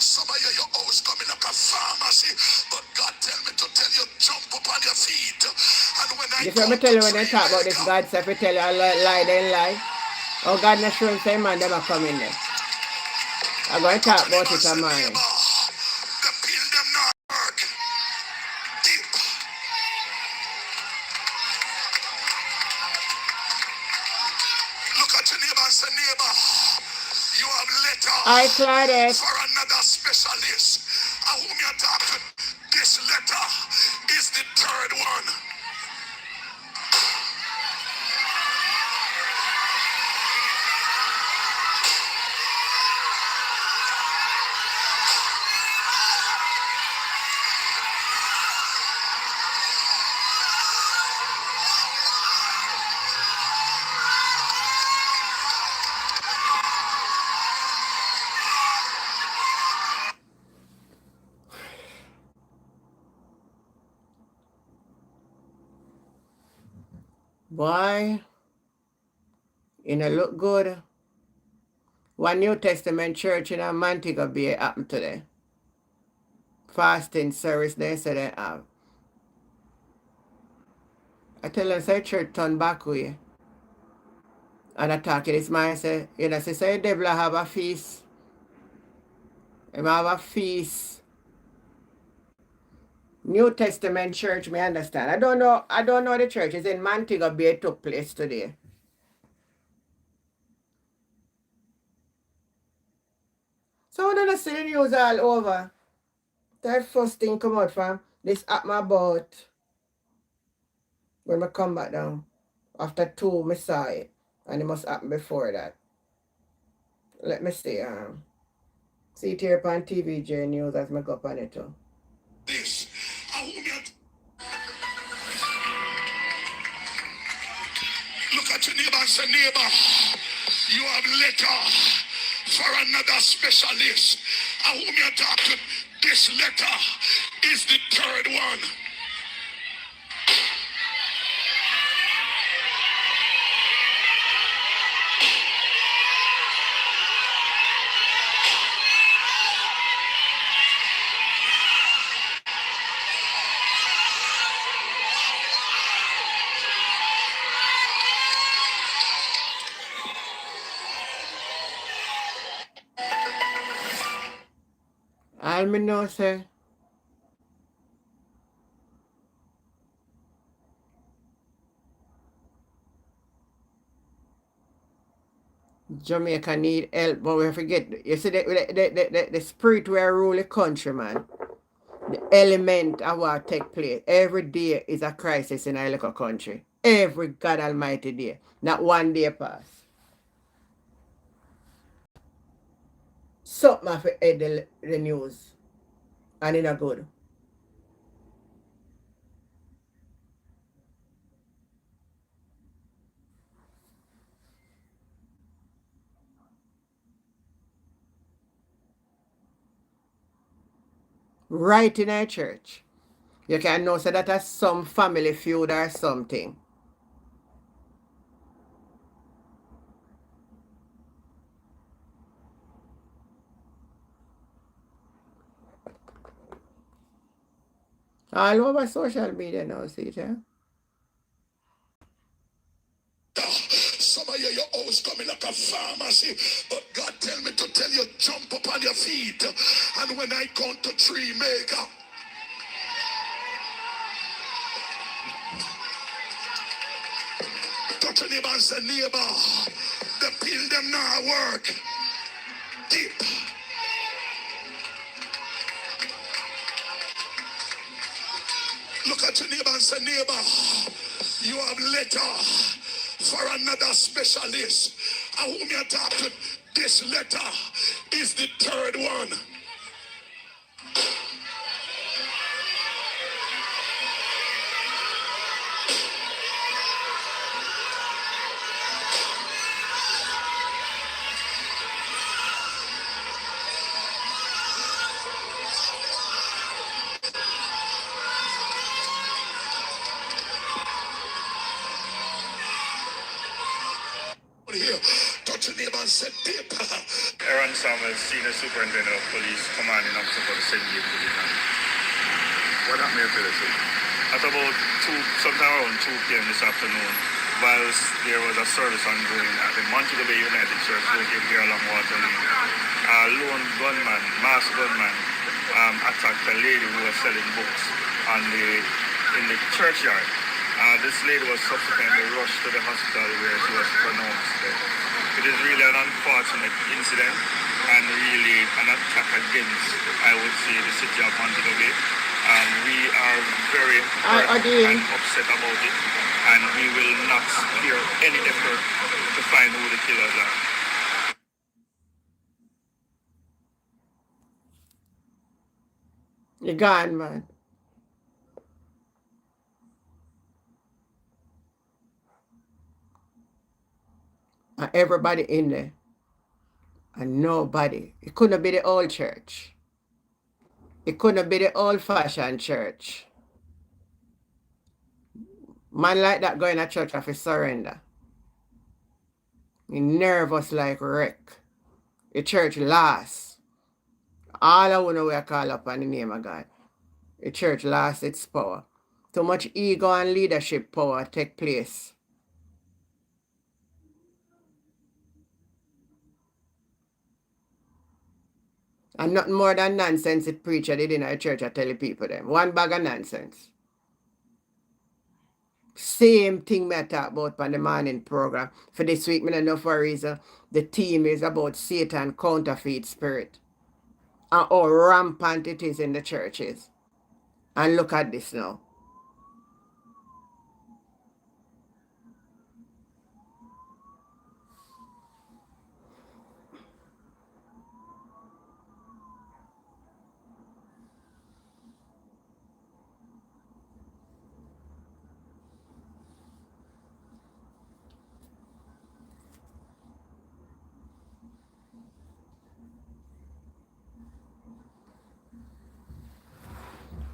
Some of you, your house coming like a pharmacy. But God tell me to tell you, jump up on your feet. And when I If you tell you when they talk about this God stuff, you tell you I lie, then lie. Oh, God not sure say man, them are coming there. I'm going to talk about it tomorrow. The pill them not work. Deep. Look at your neighbor and say, neighbor, you have letter for another specialist. And whom you talk to, this letter is the third one. Boy, you know, look good. One New Testament church in Montego Bay happened today. Fasting service they said they have. I tell them, say church turn back way. And I talk to this man, say, you know, say devil have a feast. He have a feast. New Testament church, me understand. I don't know the church. It's in Montego Bay, it took place today. So I don't see the news all over. That first thing come out from this at my boat when I come back down. After 2, I saw it. And it must happen before that. Let me see. See it here on TVJ News as I go up on it too. This. Look at your neighbor and say, neighbor, you have letter for another specialist. And whom you talk to, this letter is the third one. All me know say Jamaica need help, but we forget. You see the spirit where rule the country, man. The element of what take place. Every day is a crisis in our little country. Every God Almighty day. Not one day pass. Something have to head the news. And it not good. Right in our church. You can know so that has some family feud or something. All over social media now, see it, yeah? Some of you, your house coming like a pharmacy, but God tell me to tell you, jump up on your feet. And when I count to 3, make up. Touch your neighbor and say, neighbor, the pill them now work. Deep. Look at your neighbor and say, neighbor, you have letter for another specialist. And whom you talk to, this letter is the third one. Here, touch your neighbor and say, deep. Aaron Summers, Senior Superintendent of Police, commanding officer for the St. James Division. What happened here, Philip? At about 2, sometime around 2 p.m. this afternoon, whilst there was a service ongoing at the Montego Bay United Church located here along Water Lane, a lone gunman, masked gunman, attacked a lady who was selling books in the churchyard. This lady was subsequently rushed to the hospital where she was pronounced dead. It is really an unfortunate incident and really an attack against, I would say, the city of Montego Bay. We are very hurt and upset about it, and we will not spare any effort to find who the killers are. You're gone, man. And everybody in there. And nobody. It couldn't be the old church. It couldn't be the old-fashioned church. Man like that going to church have to surrender. He nervous like wreck. The church lost. All I want to call up on the name of God. The church lost its power. Too much ego and leadership power take place. And nothing more than nonsense the preacher did in our church I tell the people them. One bag of nonsense. Same thing me I talk about on the morning program. For this week, me don't know for a reason. The theme is about Satan counterfeit spirit. And how rampant it is in the churches. And look at this now.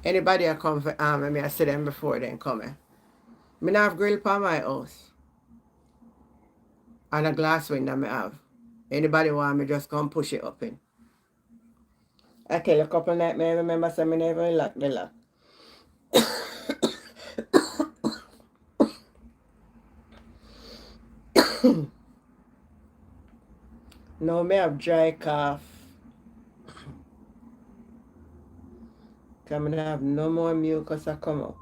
Anybody I come for me, I see them before then coming. Me not have grill for my house. And a glass window me have. Anybody want me just come push it up in. I tell you a couple nights, me remember saying me never lock the lock. Now me have dry cough. Because I have no more mucus I come up.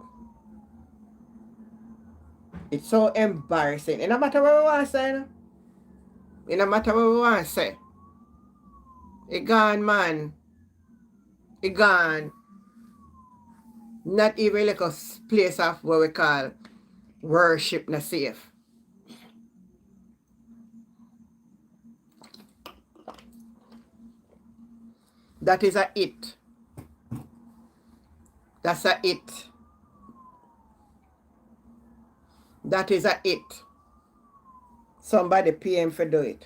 It's so embarrassing. It no matter what we want to say, you know? It no matter what we want to say. It gone, man. It gone. Not even like a place of what we call worship not safe. That is a it. That's a it. That is a it. Somebody pay him for do it.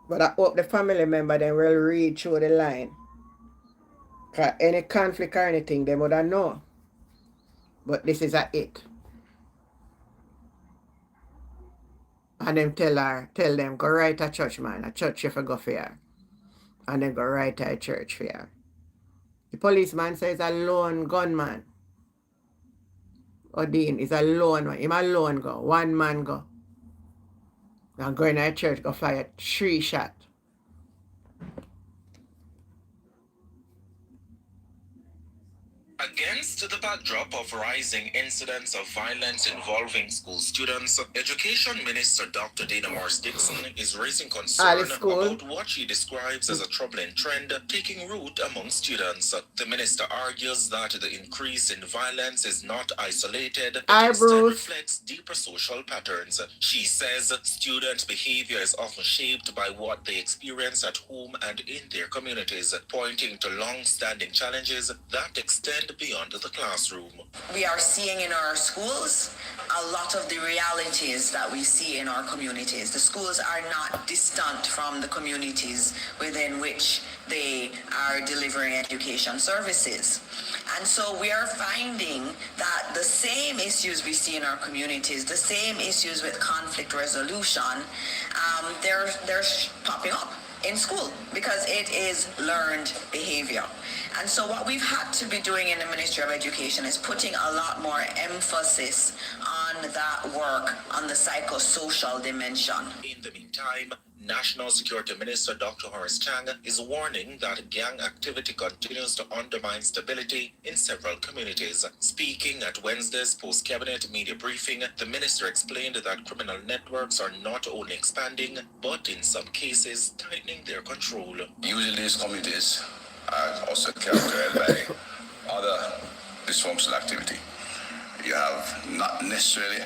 But I hope the family member then will read through the line. Because any conflict or anything, they would have know. But this is a it. And them tell them, go right to church, man. A church you for go for her. And then go right to a church for her. The policeman says a lone gunman. Odin is a lone one. Him alone go. One man go. And go in a church, go fire 3 shots. Against the backdrop of rising incidents of violence involving school students, Education Minister Dr. Dana Morris-Dixon is raising concern about what she describes as a troubling trend taking root among students. The minister argues that the increase in violence is not isolated, but instead reflects deeper social patterns. She says student behavior is often shaped by what they experience at home and in their communities, pointing to long-standing challenges that extend beyond the classroom. We are seeing in our schools a lot of the realities that we see in our communities. The schools are not distant from the communities within which they are delivering education services. And so we are finding that the same issues we see in our communities, the same issues with conflict resolution, they're popping up in school because it is learned behavior. And so what we've had to be doing in the Ministry of Education is putting a lot more emphasis on that work on the psychosocial dimension. In the meantime, National Security Minister Dr. Horace Chang is warning that gang activity continues to undermine stability in several communities. Speaking at Wednesday's post-cabinet media briefing, the minister explained that criminal networks are not only expanding, but in some cases tightening their control. Usually these communities are also characterized by other dysfunctional activity. You have not necessarily,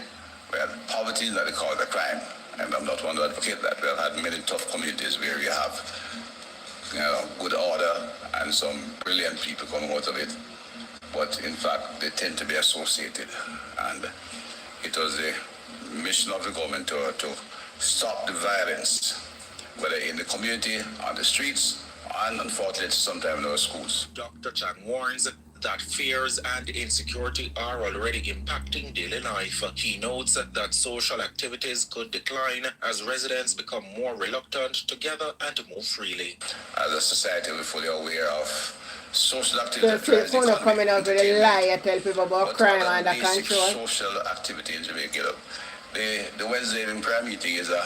poverty that they call it a crime. And I'm not one to advocate that. We have had many tough communities where you have, good order and some brilliant people coming out of it. But in fact, they tend to be associated. And it was the mission of the government to stop the violence, whether in the community, on the streets, and unfortunately sometimes in our schools. Dr. Chang warns that fears and insecurity are already impacting daily life. He notes that social activities could decline as residents become more reluctant to gather and to move freely. As a society, we're fully aware of social activity. So if coming out with a lie, I tell people about crime under control. Social activity in Jamaica. The Wednesday evening prayer meeting is a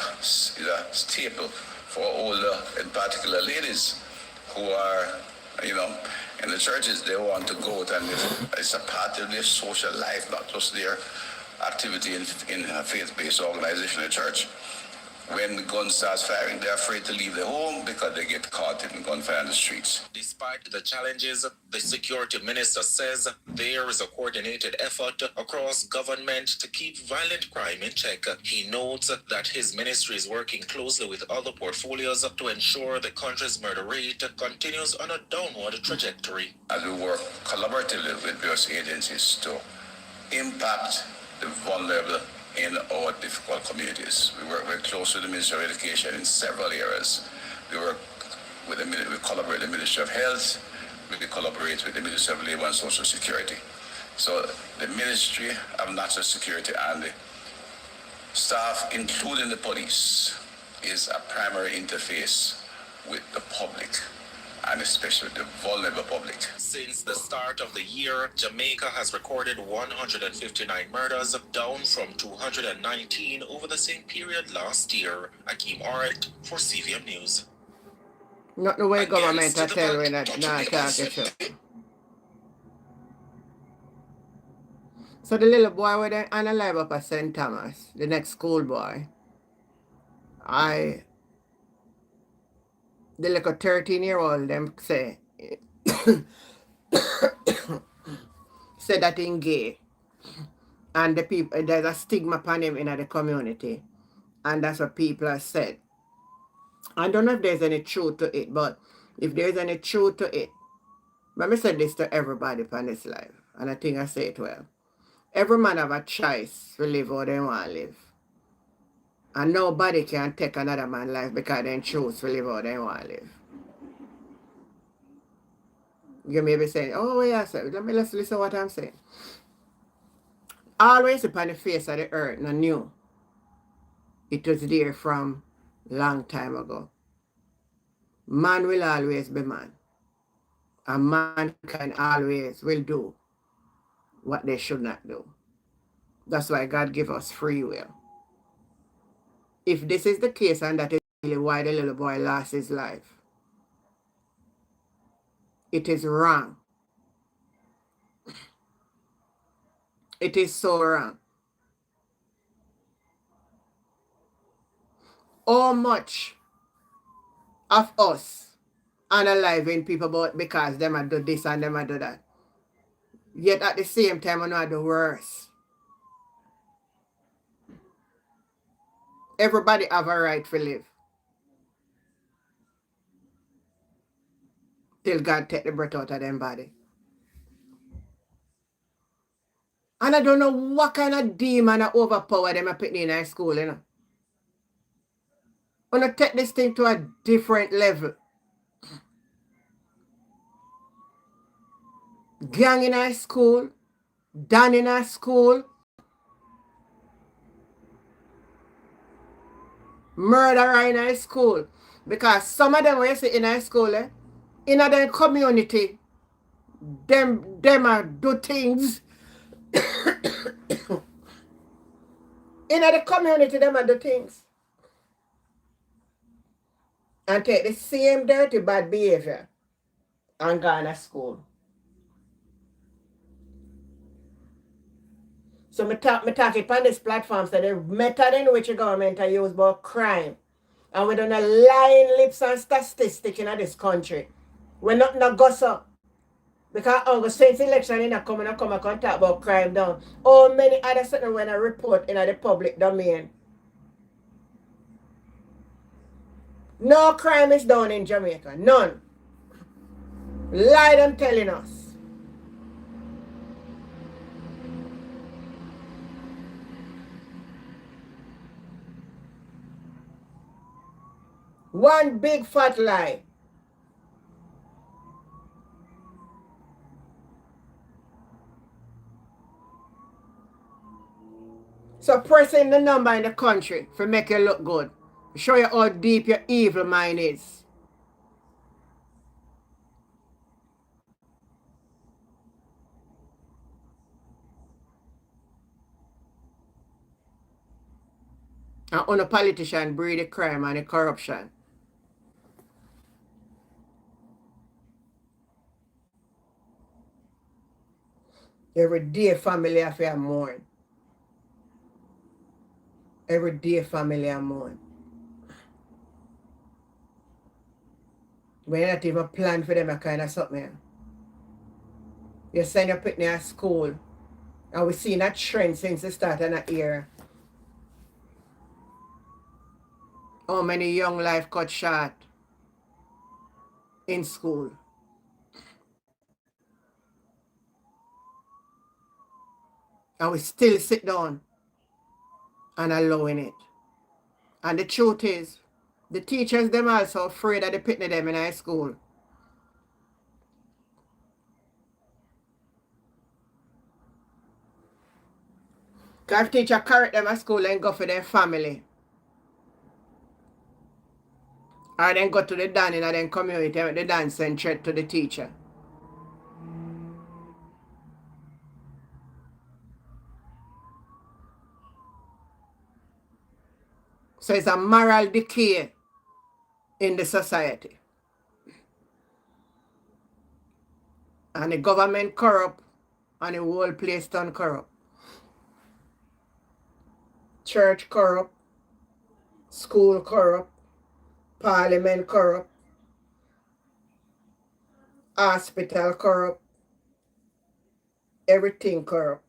staple for all the, in particular, ladies who are, in the churches. They want to go out, and it's a part of their social life, not just their activity in a faith-based organization in the church. When the gun starts firing, they're afraid to leave their home because they get caught in gunfire in the streets. Despite the challenges, the security minister says there is a coordinated effort across government to keep violent crime in check. He notes that his ministry is working closely with other portfolios to ensure the country's murder rate continues on a downward trajectory. As we work collaboratively with various agencies to impact the vulnerable in our difficult communities. We work very closely with the Ministry of Education in several areas. We collaborate with the Ministry of Health, we collaborate with the Ministry of Labor and Social Security. So the Ministry of National Security and the staff, including the police, is a primary interface with the public, and especially the vulnerable public. Since the start of the year, Jamaica has recorded 159 murders, down from 219 over the same period last year. Akeem Oret for CVM News. Not the way Against government the are telling back, that Dr. not Nicholas talking said- to. So the little boy with the unalive up at St. Thomas, the next schoolboy, the little 13-year-old them say said that he's gay. And the people, there's a stigma upon him in the community. And that's what people have said. I don't know if there's any truth to it, but if there's any truth to it, let me say this to everybody upon this life, and I think I say it well. Every man have a choice to live how they want to live. And nobody can take another man's life because they choose to live how they want to live. You may be saying, oh, yeah, sir. Let's listen to what I'm saying. Always upon the face of the earth, no new. It was there from long time ago. Man will always be man. And mankind always will do what they should not do. That's why God give us free will. If this is the case, and that is really why the little boy lost his life, it is wrong. It is so wrong. How much of us analyzing people about because them a do this and them a do that? Yet at the same time, I know I do worse. Everybody have a right to live. Till God take the breath out of them body. And I don't know what kind of demon overpower them a put in high school, you know. I'm going to take this thing to a different level. Gang in high school, Dan in high school, murderer in high school. Because some of them, when you see in high school, in their community, them are do things. In the community, them are do things. And take the same dirty bad behavior and go to school. So me talk it on this platform, so the method in which the government are used about crime. And we don't lying lips and statistics in this country. We're not go so. Because since election in come and talk about crime down. How many other certain when I report in the public domain? No crime is done in Jamaica. None. Lie them telling us. One big fat lie. So pressing the number in the country for make you look good. Show you how deep your evil mind is. And on a politician breed the crime and the corruption. Every day family affair mourn. Every day family are mourn. When you not even plan for them a kind of something. You send your picnic at school. And we've seen that trend since the start of the year. How many young life cut short in school. And we still sit down and allowing it. And the truth is, the teachers them also afraid of the picnic them in high school. Because if teacher correct them at school and go for their family. Or then go to the dan in their community with the dan send threat to the teacher. So it's a moral decay in the society. And the government corrupt and the whole place done corrupt. Church corrupt, school corrupt, parliament corrupt, hospital corrupt, everything corrupt.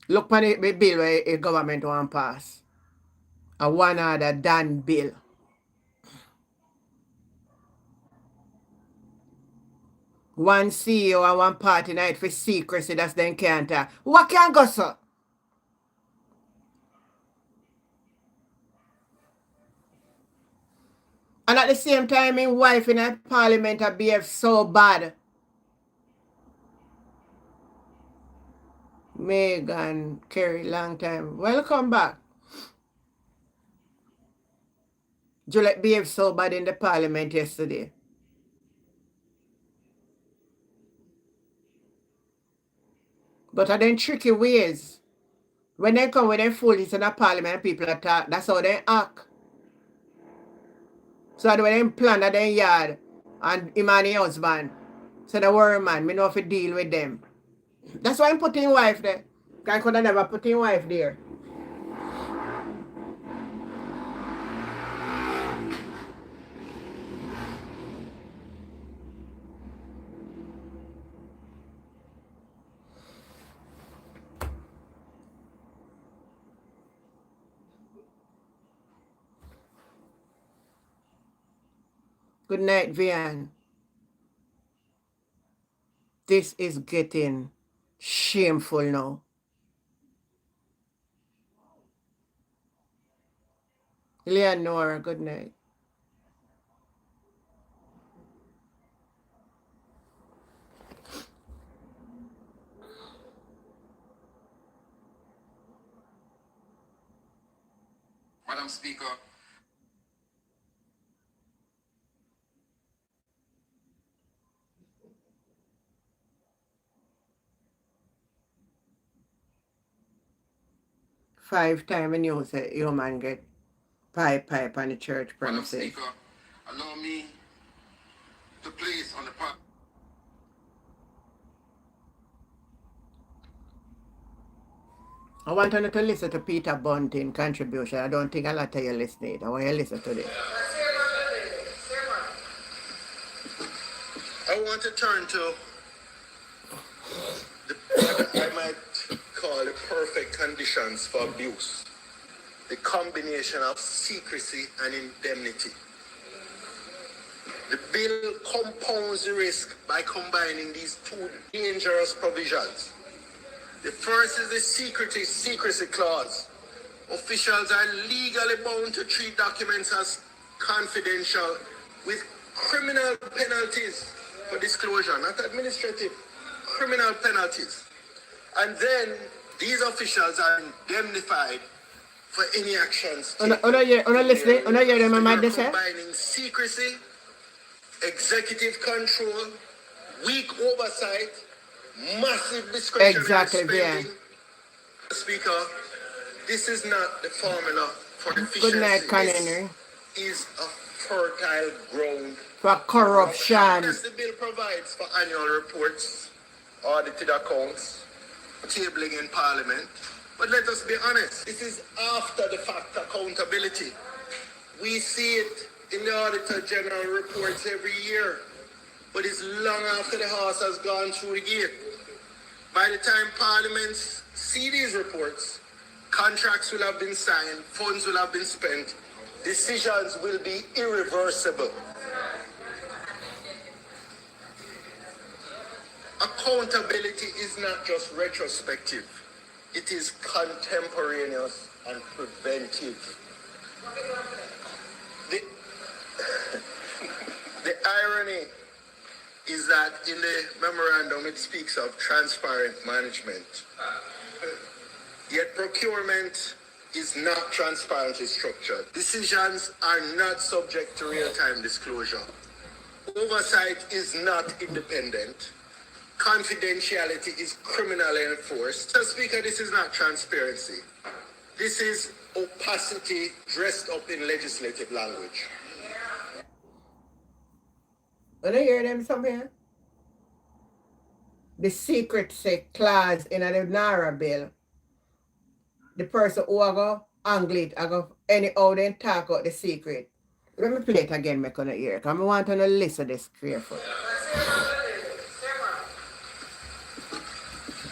Look for the bill where the government want pass. A one other Dan bill. One CEO and one party night for secrecy, that's then can't. What can go so? And at the same time, his wife in a parliament behave so bad. Megan Kerry, long time. Welcome back. Juliet behaved so bad in the parliament yesterday. But are them tricky ways. When they come with their foolishness in the parliament, people attack. That's how they act. So when they plan at their yard and him and his husband. So the worry man, me know if to deal with them. That's why I'm putting wife there. Because I could have never put in wife there. Good night, Vian. This is getting shameful now. Leonora, good night. Madam Speaker. Five times in use a human get pipe on the church premises. Madam Speaker, allow me to place on the part. I want you to listen to Peter Bunting contribution. I don't think a lot of you listening. I want you to listen to this. I want to turn to what I might call the perfect conditions for abuse. The combination of secrecy and indemnity. The bill compounds the risk by combining these two dangerous provisions. The first is the secrecy clause. Officials are legally bound to treat documents as confidential with criminal penalties for disclosure, not administrative, criminal penalties. And then these officials are indemnified for any actions taken. Combining secrecy, executive control, weak oversight, massive discretionary spending. Speaker, this is not the formula for efficiency. Good night, Connie. This is a fertile ground for corruption. As the bill provides for annual reports, audited accounts, tabling in Parliament. But let us be honest, this is after the fact accountability. We see it in the Auditor General reports every year, but it's long after the horse has gone through the gate. By the time parliaments see these reports, contracts will have been signed, funds will have been spent, decisions will be irreversible. Accountability is not just retrospective. It is contemporaneous and preventive. The, the irony is that in the memorandum it speaks of transparent management. Yet procurement is not transparently structured. Decisions are not subject to real-time disclosure. Oversight is not independent. Confidentiality is criminally enforced. So, Speaker, this is not transparency. This is opacity dressed up in legislative language. When I hear them somewhere, the secrecy clause in the NARA bill, the person who I go angle it, I go anyhow then talk out the secret. Let me play it again, me gonna hear, because I want to listen to this carefully.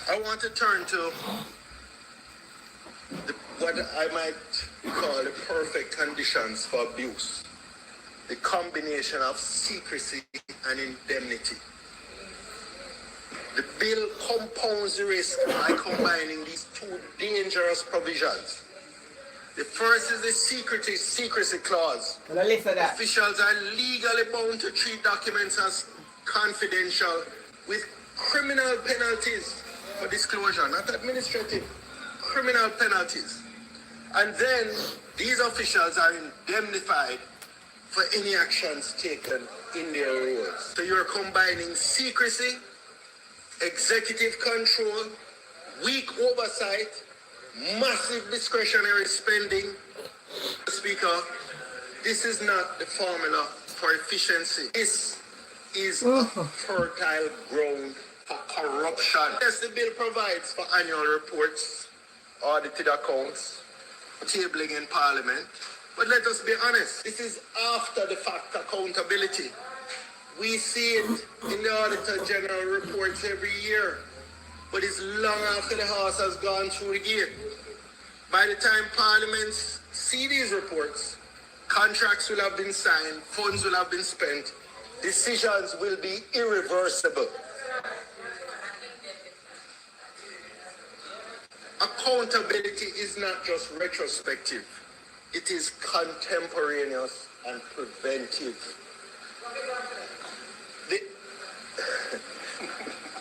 I want to turn to what I might call the perfect conditions for abuse. The combination of secrecy and indemnity. The bill compounds the risk by combining these two dangerous provisions. The first is the secrecy clause. Officials are legally bound to treat documents as confidential with criminal penalties for disclosure, not administrative, criminal penalties. And then these officials are indemnified for any actions taken in their roles. So you're combining secrecy, executive control, weak oversight, massive discretionary spending. Speaker, this is not the formula for efficiency. This is a fertile ground for corruption. Yes, the bill provides for annual reports, audited accounts, tabling in Parliament. But let us be honest, this is after the fact accountability. We see it in the Auditor General reports every year, but it's long after the horse has gone through the gate. By the time parliaments see these reports, contracts will have been signed, funds will have been spent, decisions will be irreversible. Accountability is not just retrospective, it is contemporaneous and preventive.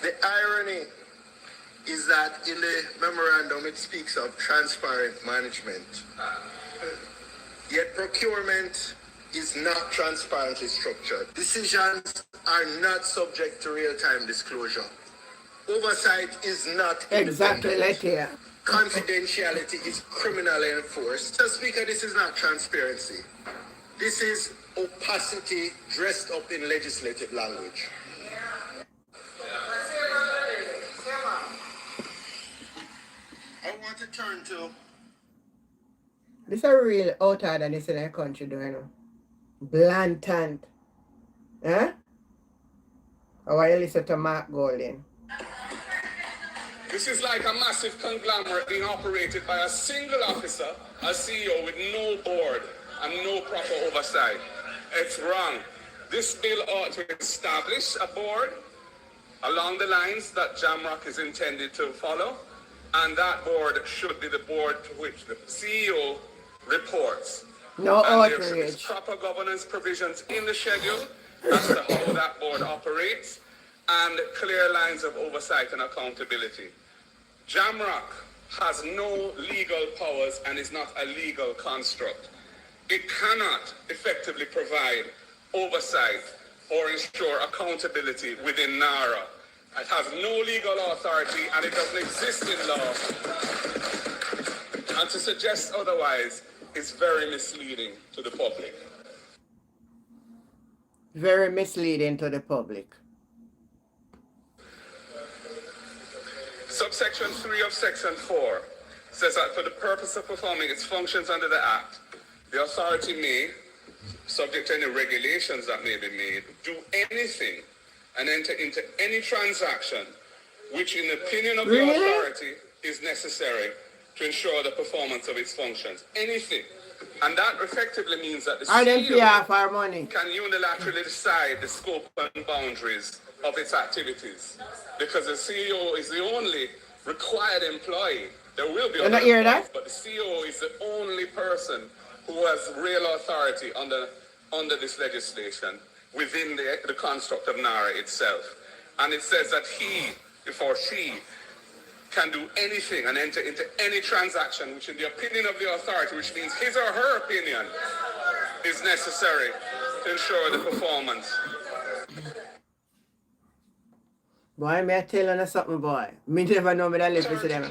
The irony is that in the memorandum it speaks of transparent management. Yet procurement is not transparently structured. Decisions are not subject to real-time disclosure. Oversight is not exactly like here. Confidentiality is criminally enforced. So, Speaker, this is not transparency. This is opacity dressed up in legislative language. I want to turn to... This is a real outer than this in our country, do you know? Blatant. Huh? Or why you listen to Mark Golding? This is like a massive conglomerate being operated by a single officer, a CEO with no board and no proper oversight. It's wrong. This bill ought to establish a board along the lines that Jamrock is intended to follow, and that board should be the board to which the CEO reports. No and there should outrage. be proper governance provisions in the schedule as to how that board operates, and clear lines of oversight and accountability. Jamrock has no legal powers and is not a legal construct. It cannot effectively provide oversight or ensure accountability within NARA. It has no legal authority and it doesn't exist in law. And to suggest otherwise is very misleading to the public. Very misleading to the public. Subsection 3 of Section 4 says that for the purpose of performing its functions under the Act, the authority may, subject to any regulations that may be made, do anything and enter into any transaction which, in the opinion of the authority, is necessary to ensure the performance of its functions. Anything. And that effectively means that the CEO for money. can unilaterally decide the scope and boundaries of its activities, because the CEO is the only required employee. There will be other employees, but the CEO is the only person who has real authority under this legislation within the construct of NARA itself. And it says that he, or she, can do anything and enter into any transaction which in the opinion of the authority, which means his or her opinion, is necessary to ensure the performance. Boy, me tell you something, boy. Me never know me that listen to them.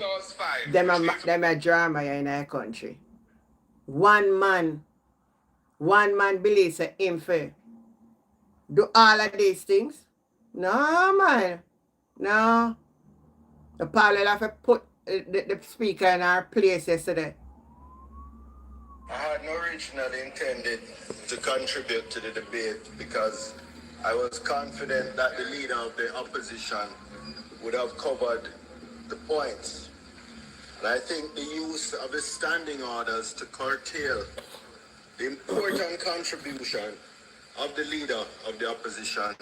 Them a drama in our country. One man believes him for do all of these things. No, man. No. The parliament have to put the speaker in our place yesterday. I had not originally intended to contribute to the debate because I was confident that the leader of the opposition would have covered the points. And I think the use of the standing orders to curtail the important contribution of the leader of the opposition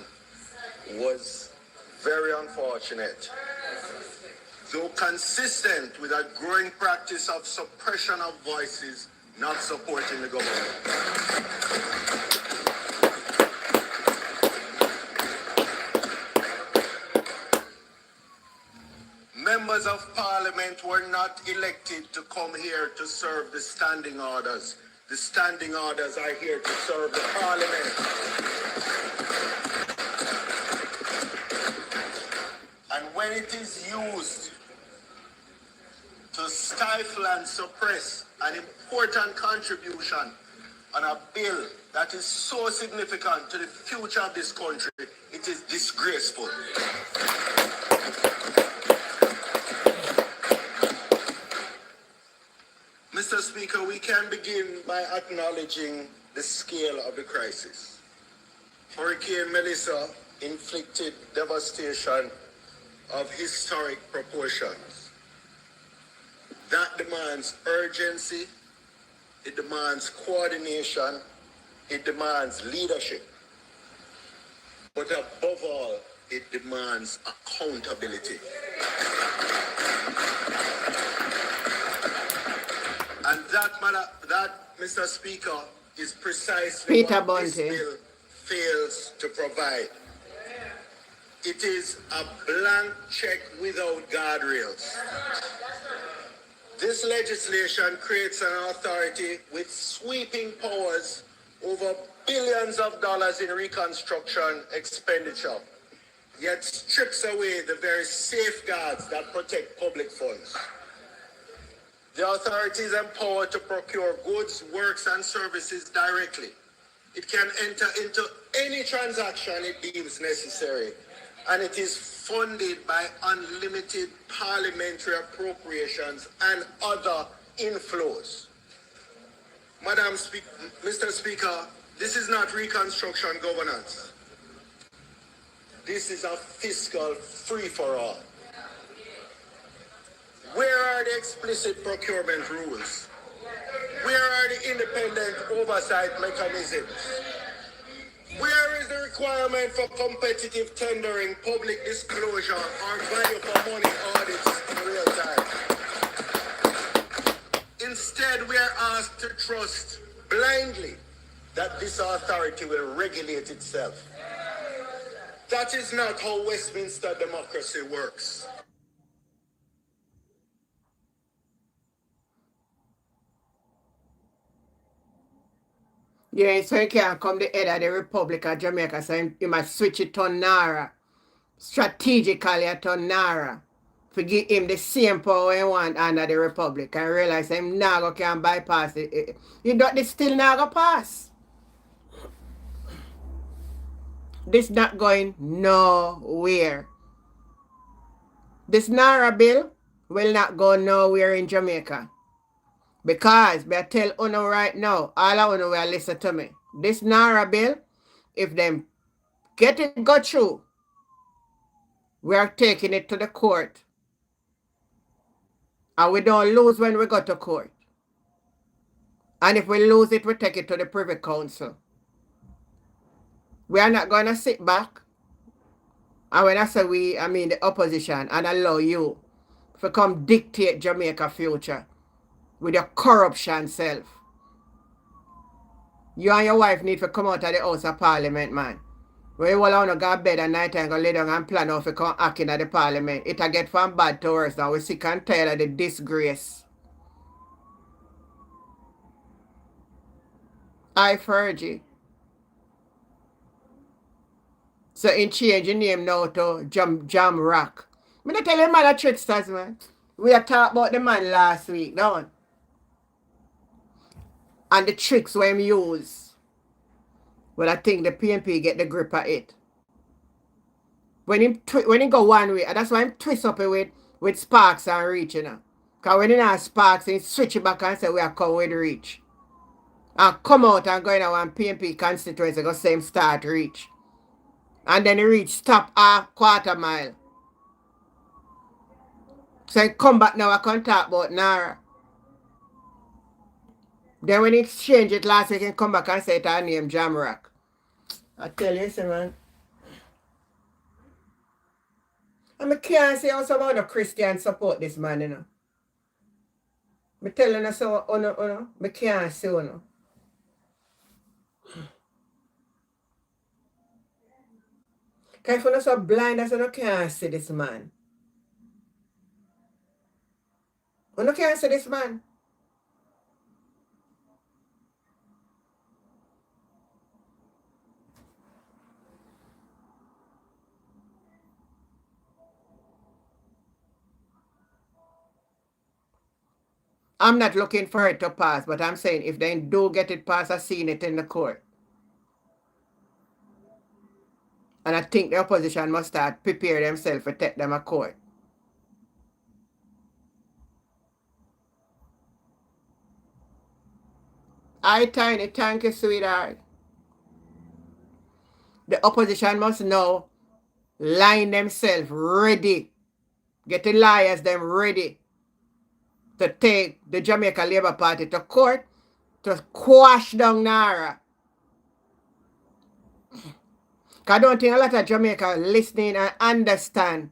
was very unfortunate. Though consistent with a growing practice of suppression of voices not supporting the government. Members of Parliament were not elected to come here to serve the standing orders. The standing orders are here to serve the Parliament. And when it is used to stifle and suppress an important contribution on a bill that is so significant to the future of this country, it is disgraceful. Mr. Speaker, we can begin by acknowledging the scale of the crisis. Hurricane Melissa inflicted devastation of historic proportions. That demands urgency, it demands coordination, it demands leadership. But above all, it demands accountability. And that, Mr. Speaker, is precisely what this bill fails to provide. It is a blank check without guardrails. This legislation creates an authority with sweeping powers over billions of dollars in reconstruction expenditure, yet strips away the very safeguards that protect public funds. The authority is empowered to procure goods, works, and services directly. It can enter into any transaction it deems necessary, and it is funded by unlimited parliamentary appropriations and other inflows. Mr. Speaker, this is not reconstruction governance. This is a fiscal free-for-all. Where are the explicit procurement rules? Where are the independent oversight mechanisms? Where is the requirement for competitive tendering, public disclosure, or value for money audits in real time? Instead, we are asked to trust blindly that this authority will regulate itself. That is not how Westminster democracy works. Yeah, so he can't come the head of the Republic of Jamaica, so he must switch it to NARA. Strategically to NARA. To give him the same power he want under the Republic and realize him now can bypass it. You don't this still not pass. This not going nowhere. This NARA bill will not go nowhere in Jamaica. Because, I tell Uno right now, all of Uno will listen to me. This NARA bill, if them get it go through, we are taking it to the court. And we don't lose when we go to court. And if we lose it, we take it to the Privy Council. We are not going to sit back And when I say we, I mean the opposition, and allow you to come dictate Jamaica future with your corruption self. You and your wife need to come out of the House of Parliament, man. When you all want to go to bed at night and go lay down and plan how to come acting at the Parliament, it'll get from bad to worse now. We're sick and tired of the disgrace. I Fergie. So in change your name now to Jam Rock. I'm not tell you man a tricksters, man. We are talking about the man last week, don't? And the tricks we him use. Well, I think the PNP get the grip of it. When he go one way, and that's why him twist up it with Sparks and Reach, you know. Because when he have Sparks, he switch it back and say we are coming with Reach. And come out and go in a one PNP constituency, go same start Reach. And then he Reach stop half quarter mile. So he come back now, I can talk about Nara. Then when he exchange it last week, he come back and say it her name Jamrock. I tell you, see, man. And I can't say how some other Christians support this man, you know. I'm telling you so, I can't say, you know. Because if you're not so blind as you can't see this man. You can't see this man. I'm not looking for it to pass, but I'm saying if they do get it passed, I've seen it in the court. And I think the opposition must start prepare themselves to take them a court. I Tiny, thank you, sweetheart. The opposition must now line themselves ready. Get the liars them ready to take the Jamaica Labour Party to court to quash down Nara. Because I don't think a lot of Jamaica listening and understand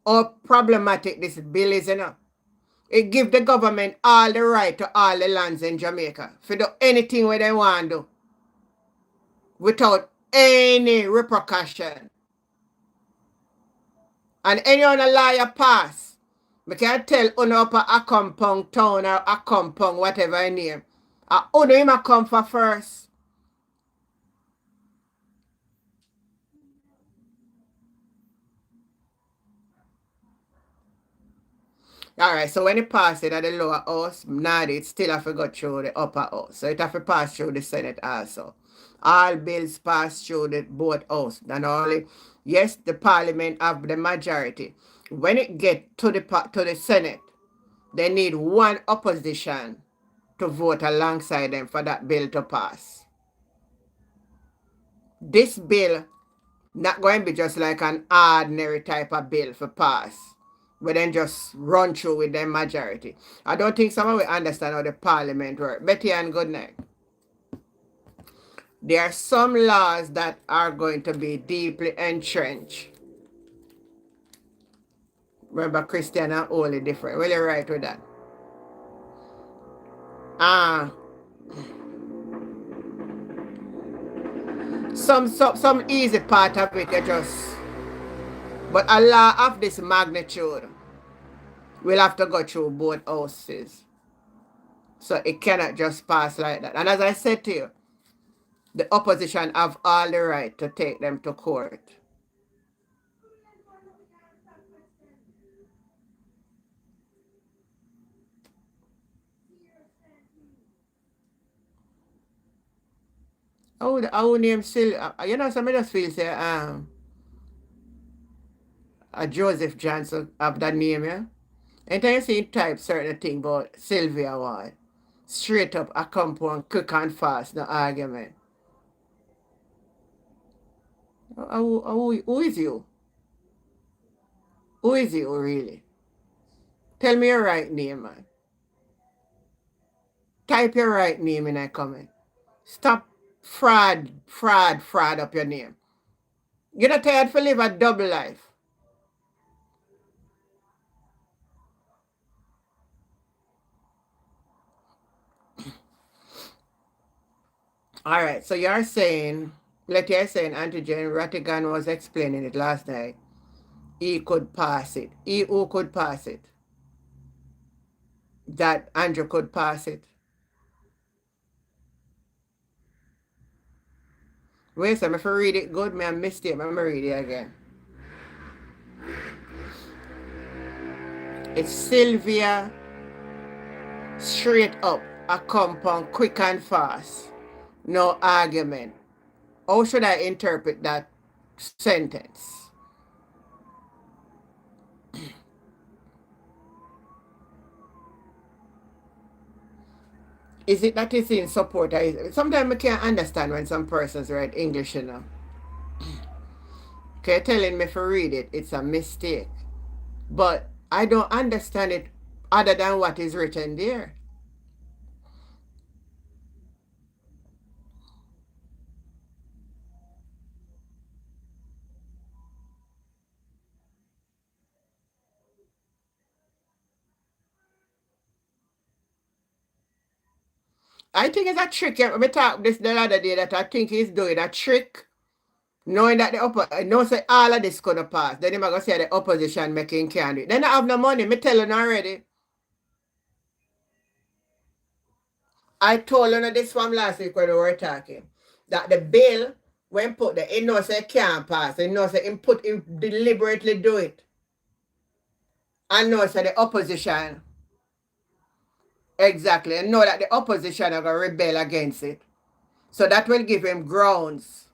how problematic this bill is, you know. It gives the government all the right to all the lands in Jamaica to do anything where they want to do without any repercussion. And any other liar pass, I can tell uno up a compound town or a compound, whatever I name. Uno him a come for first. Alright, so when it passes at the lower house, it still have to go through the upper house. So it have to pass through the Senate also. All bills pass through the both house. And only, yes, the parliament have the majority. When it get to the Senate, they need one opposition to vote alongside them for that bill to pass. This bill not going to be just like an ordinary type of bill for pass. But then just run through with their majority. I don't think someone will understand how the parliament works. Betty and good night. There are some laws that are going to be deeply entrenched. Remember, Christian and Holy different. Will you right with that? Some easy part of it, you just... But a law of this magnitude will have to go through both houses. So it cannot just pass like that. And as I said to you, the opposition have all the right to take them to court. I would name still, you know, some of just feel say, Joseph Johnson have that name, yeah? Anytime you see him type certain thing about Sylvia Ward, straight up a compound, quick and fast, no argument. Who is you? Who is you, really? Tell me your right name, man. Type your right name in a comment. Stop fraud up your name. You're not tired for live a double life. All right, so you're saying, you're saying Antigen Rattigan was explaining it last night. He could pass it. He who could pass it. That Andrew could pass it. Wait, so if I read it good, I missed it. I'm read it again. It's Sylvia, straight up, a compound, quick and fast. No argument. How should I interpret that sentence? Is it that it's in support? Sometimes I can't understand when some persons write English, you know. Okay, telling me to read it, it's a mistake. But I don't understand it other than what is written there. I think it's a trick. We talked this the other day that I think he's doing a trick, knowing that knows say all of this gonna pass. Then he's gonna say the opposition making candidate. Then I have no money. Me telling already. I told you this from last week when we were talking that the bill when put the he knows say can't pass. He knows say he deliberately do it. And knows say the opposition exactly and know that the opposition are gonna rebel against it. So that will give him grounds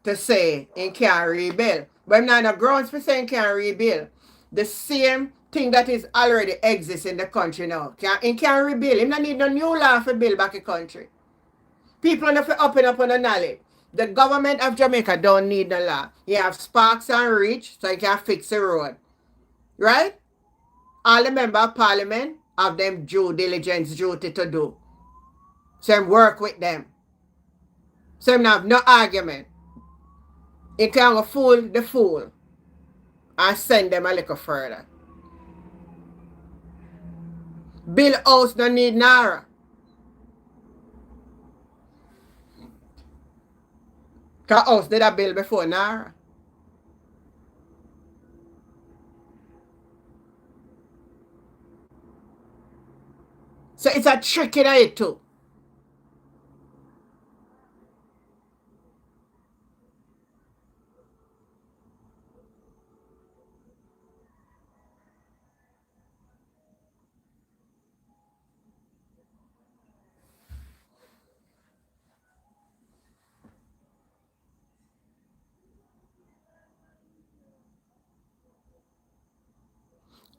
to say he can't rebuild. But him not no grounds for saying can't rebuild. The same thing that is already exists in the country now. He can't rebuild. Him not need no new law for build back the country. People are not open up on the knowledge. The government of Jamaica don't need no law. You have sparks and reach so you can fix the road. Right? All the member of parliament have them due diligence duty to do. So work with them. So have no argument. You can go fool the fool and send them a little further. Build house no need Nara. Because house did I build before Nara. So it's a trick in it too.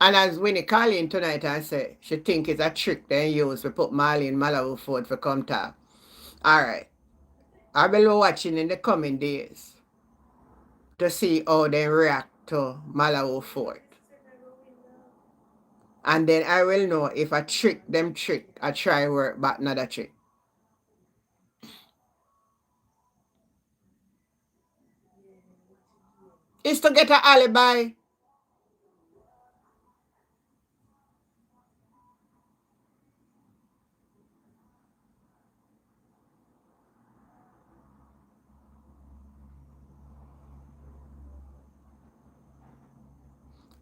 And as Winnie call in tonight and say, she think it's a trick they use to put Marlene Malawi Ford for come talk. Alright. I will be watching in the coming days to see how they react to Malawi Ford. And then I will know if I trick, I try work but another trick. It's to get an alibi.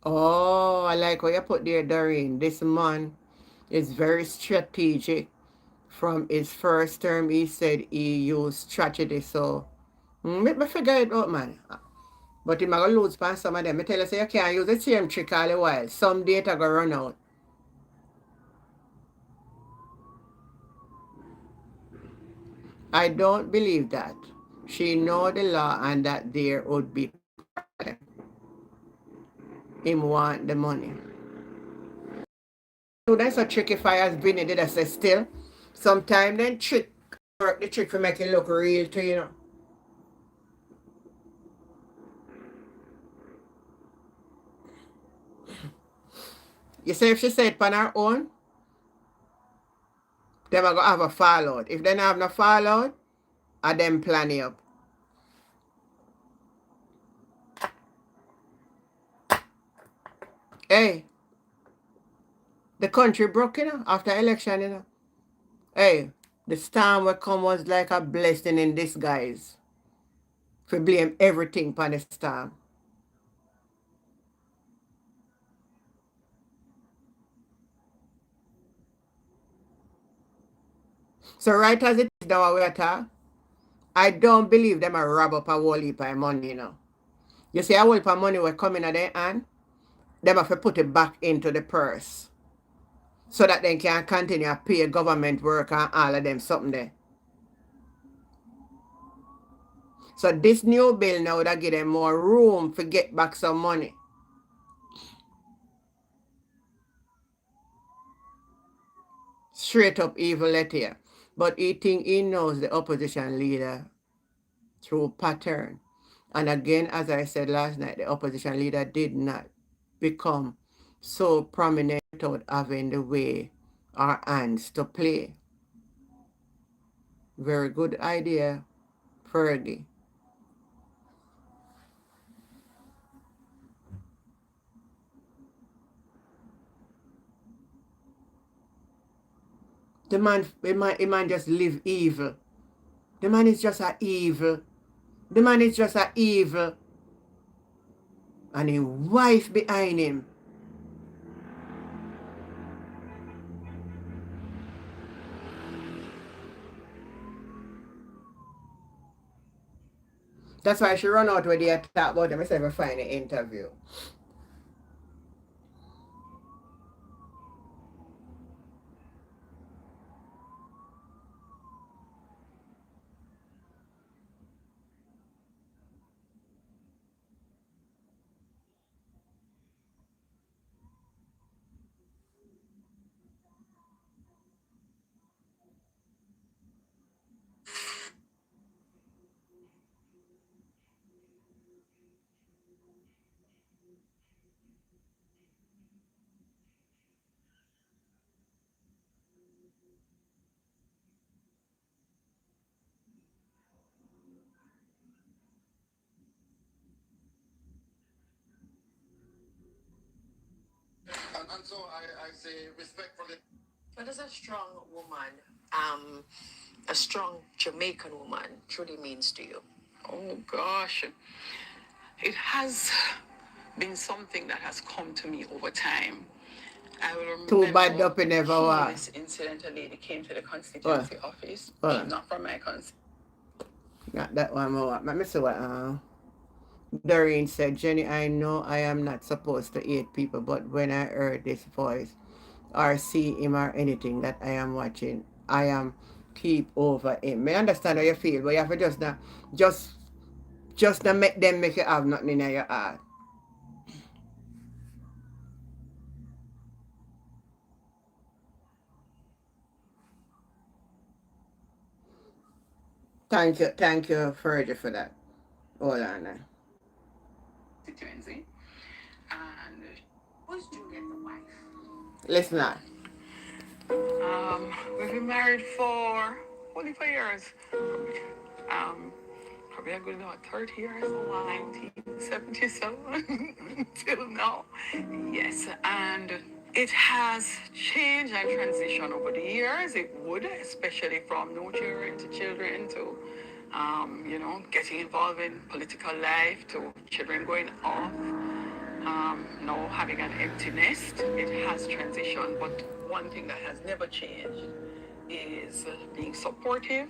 Oh, I like what you put there, Doreen. This man is very strategic. From his first term, he said he used strategy. So, make me figure it out, man. But he might lose by some of them. I tell you, say you can't use the same trick all the while. Some data go run out. I don't believe that. She know the law and that there would be problem. Him want the money. So that's a tricky fire as Vinny did I say still. Sometimes then work the trick to make it look real to you know. You say if she said on her own, them are gonna have a fallout. If they don't have no fallout, I them plan it up. Hey, the country broke, after election, Hey, the storm will come was like a blessing in disguise. We blame everything upon the storm. So right as it is now we are talking, I don't believe them a rob up a whole heap of money, You see a whole heap of money will come in at their hand, them have to put it back into the purse. So that they can continue to pay government work and all of them something there. So this new bill now would give them more room to get back some money. Straight up evil letter. But he think he knows the opposition leader through pattern. And again, as I said last night, the opposition leader did not become so prominent without having the way or hands to play. Very good idea, Fergie. The man just live evil. The man is just a evil. The man is just a evil. And his wife behind him. That's why she run out with the attack about them instead of find an interview. And so I say respectfully. What does a strong woman, a strong Jamaican woman, truly means to you? Oh gosh, it has been something that has come to me over time. I will remember Too bad up in never this incident. A lady came to the constituency office. She's not from my constituency. Not that one more. Let me see what Doreen said. Jenny, I know I am not supposed to hate people, but when I heard this voice or see him or anything that I am watching, I am keep over him. I understand how you feel, but you have to just not make them make you have nothing in your heart. Thank you, Fergie, for that. Hold on now. Constituency. And Who's Juliet, the wife? Listen now. We've been married for 45 years. Probably a good about 30 years, 1977 till now. Yes, and it has changed and transitioned over the years. It would, especially from no children to children to, getting involved in political life to children going off. Now having an empty nest, it has transitioned. But one thing that has never changed is being supportive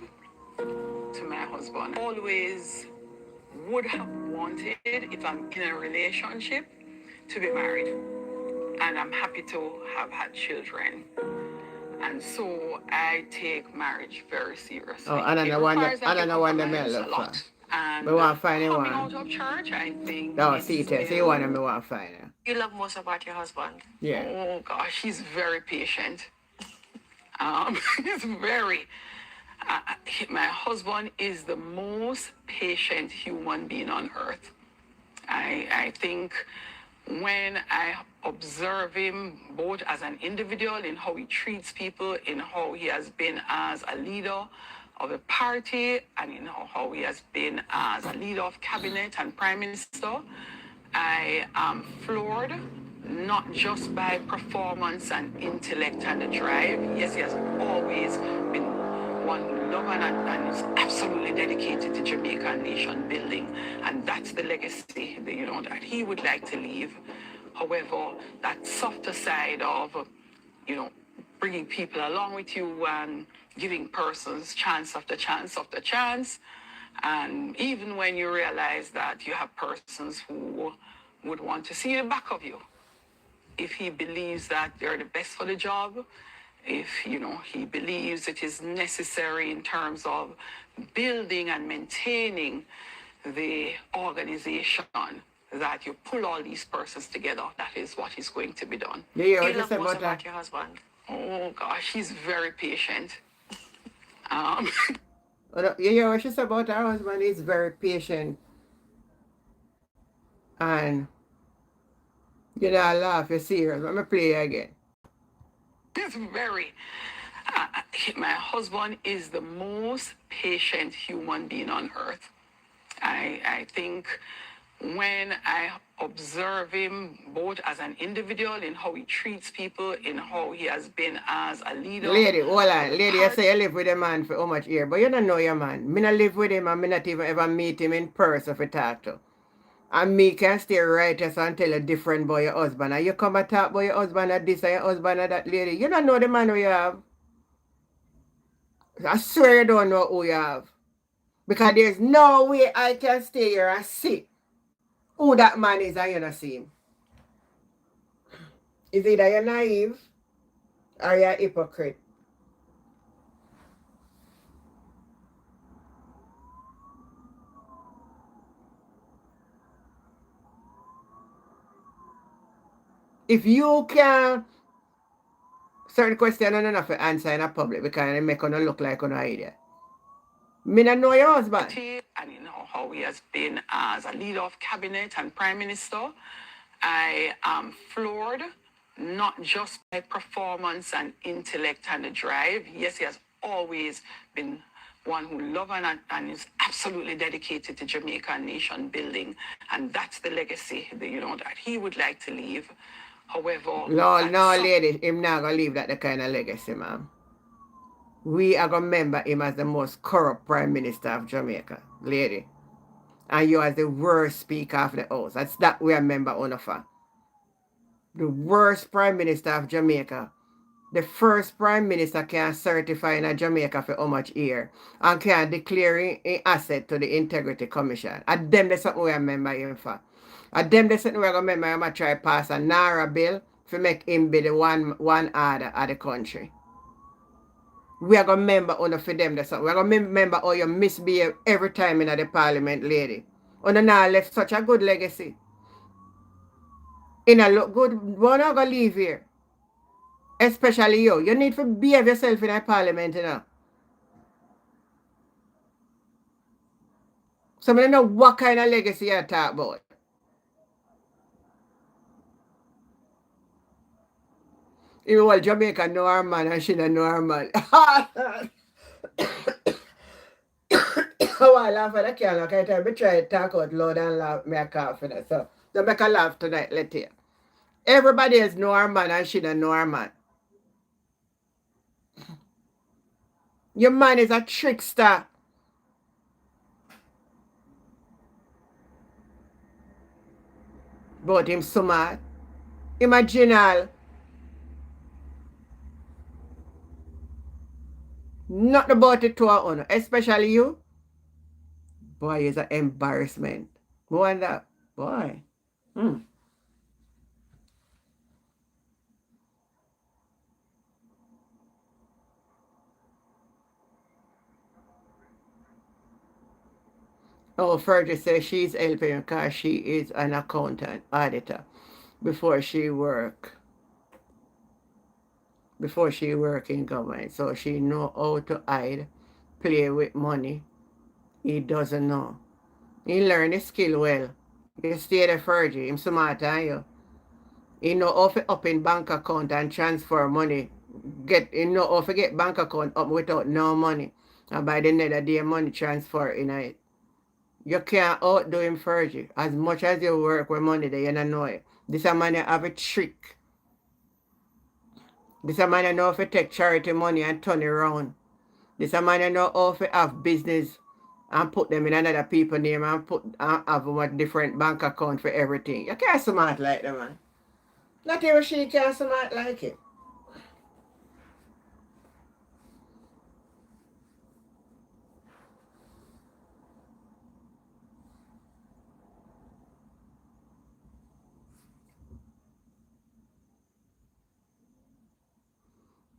to my husband. Always would have wanted, if I'm in a relationship, to be married. And I'm happy to have had children. And so I take marriage very seriously. Oh, I don't know when the men look for. And we want to find coming one. out of church, I think. No, see it. See one and we want to find her. You love most about your husband? Yeah. Oh gosh, he's very patient. He's very. My husband is the most patient human being on earth. I think when I observe him both as an individual in how he treats people, in how he has been as a leader of the party, and in how he has been as a leader of cabinet and prime minister, I am floored, not just by performance and intellect and the drive. Yes, he has always been one who loved and is absolutely dedicated to Jamaican nation building, and that's the legacy that he would like to leave. However, that softer side of bringing people along with you and giving persons chance after chance after chance, and even when you realize that you have persons who would want to see the back of you, if he believes that you're the best for the job, if he believes it is necessary in terms of building and maintaining the organization, that you pull all these persons together, that is what is going to be done. Yeah, what You you love say most about about that? your husband? Oh gosh, he's very patient. You hear what she said about her husband? He's very patient. And you know, I laugh, you're serious. Let me play it again. He's very. My husband is the most patient human being on earth. I think when I observe him both as an individual, in how he treats people, in how he has been as a leader. Lady, hold on. Lady, you say you live with a man for how much years, but you don't know your man. Me not live with him and me not even ever meet him in person for talk to. And me can stay righteous and tell you different about your husband. And you come and talk about your husband at this and your husband at that, lady. You don't know the man who you have. I swear you don't know who you have. Because there's no way I can stay here and see who that man is and you not see him. It's either you're naive or you're a hypocrite. If you can certain question I don't have to answer in a public because it make you look like an idiot. Me not know your husband. And how he has been as a leader of cabinet and prime minister. I am floored, not just by performance and intellect and the drive. Yes, he has always been one who loves and is absolutely dedicated to Jamaican nation building, and that's the legacy that he would like to leave. However, no, lady, him not gonna leave that the kind of legacy, ma'am. We are gonna remember him as the most corrupt prime minister of Jamaica, lady. And you as the worst speaker of the house. That's that we remember on for. The worst prime minister of Jamaica. The first prime minister can certify in a Jamaica for how much year and can declare an asset to the Integrity Commission. And them that's something we remember him for. And them that's something we remember him try pass a Nara bill to make him be the one order of the country. We are going to remember on for them. That's something. We are going to remember how you misbehave every time in the parliament, lady. On now left such a good legacy. In a look good, we're not going to leave here. Especially you. You need to behave yourself in a parliament, So I don't know what kind of legacy you talk about. Even while Jamaica know her man and she don't know her man. Oh, I laugh at the camera. I try to talk out loud and laugh. Me a cough in it. So don't make a laugh tonight, let's hear. Everybody else know her man and she don't know her man. Your man is a trickster. But him smart. Him a genial. Not about it to our own, especially you. Boy, is an embarrassment. Wonder, boy. Oh, Fergie says she's helping because she is an accountant, auditor, before she work in government. So she know how to hide, play with money. He doesn't know. He learn the skill well. You stay there, Fergie. Him smart than you. He know how to up in bank account and transfer money. He know how to get bank account up without no money. And by the end of the day, money transfer in it. You can't outdo him, Fergie. As much as you work with money, you don't know it. This a man have a trick. This a man know if to take charity money and turn it around. This a man know how to have business and put them in another people's name and have a different bank account for everything. You can't smart like that, man. Not even she can smart like it.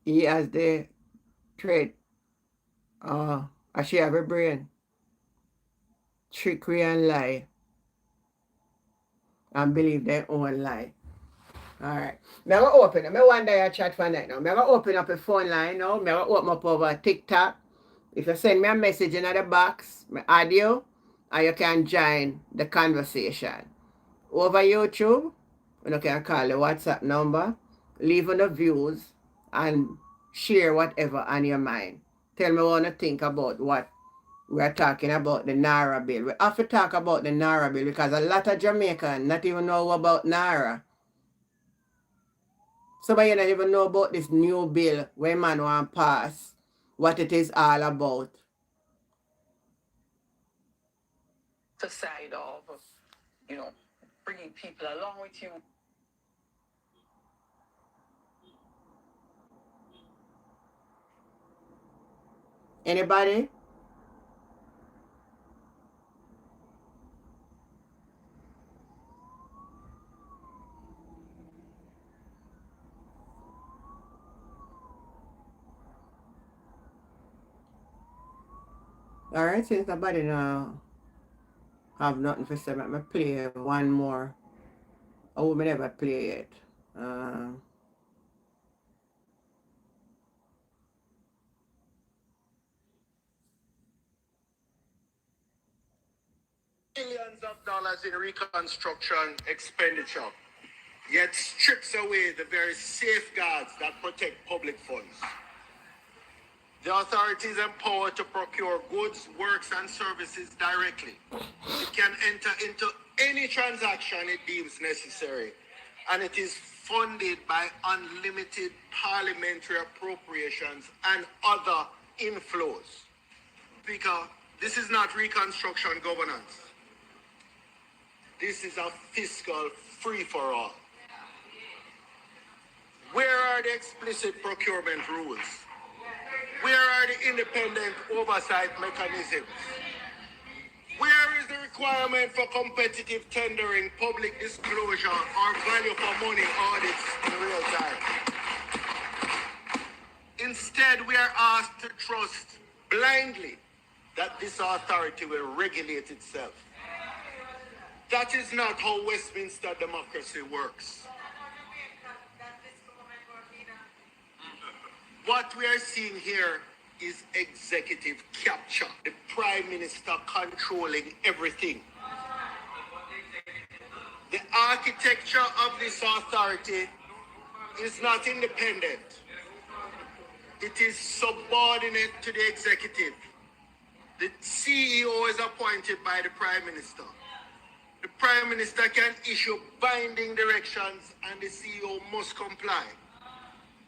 He has the trait. She have a brain. Trickery and lie. And believe their own lie. Alright. I'm going to open it. I wonder your chat for night now. I'm going to open up a phone line now. I'm going to open up over TikTok. If you send me a message in the box, my audio, and you can join the conversation. Over YouTube, you can call the WhatsApp number, leave on the views, and share whatever on your mind. Tell me what you think about what we're talking about, the Naira bill. We have to talk about the Naira bill because a lot of Jamaicans not even know about Naira. Somebody don't even know about this new bill where man want pass, what it is all about. The side of, bringing people along with you. Anybody? Alright, since nobody now have nothing for say, let me play one more. Oh, we never play it. Billions of dollars in reconstruction expenditure, yet strips away the very safeguards that protect public funds. The authority is empowered to procure goods, works, and services directly. It can enter into any transaction it deems necessary, and it is funded by unlimited parliamentary appropriations and other inflows. Speaker, this is not reconstruction governance. This is a fiscal free-for-all. Where are the explicit procurement rules? Where are the independent oversight mechanisms? Where is the requirement for competitive tendering, public disclosure, or value for money audits in real time? Instead, we are asked to trust blindly that this authority will regulate itself. That is not how Westminster democracy works. What we are seeing here is executive capture, the Prime Minister controlling everything. The architecture of this authority is not independent. It is subordinate to the executive. The CEO is appointed by the Prime Minister. The Prime Minister can issue binding directions and the CEO must comply.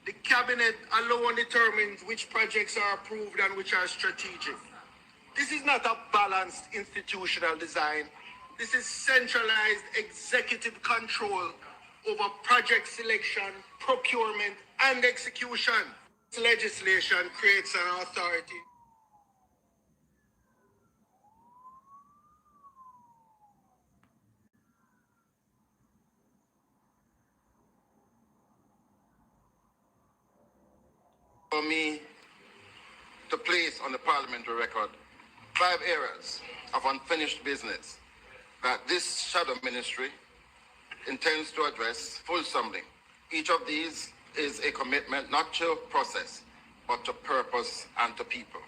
The cabinet alone determines which projects are approved and which are strategic. This is not a balanced institutional design. This is centralized executive control over project selection, procurement, and execution. This legislation creates an authority. For me to place on the parliamentary record 5 areas of unfinished business that this shadow ministry intends to address fulsomely. Each of these is a commitment not to process, but to purpose and to people.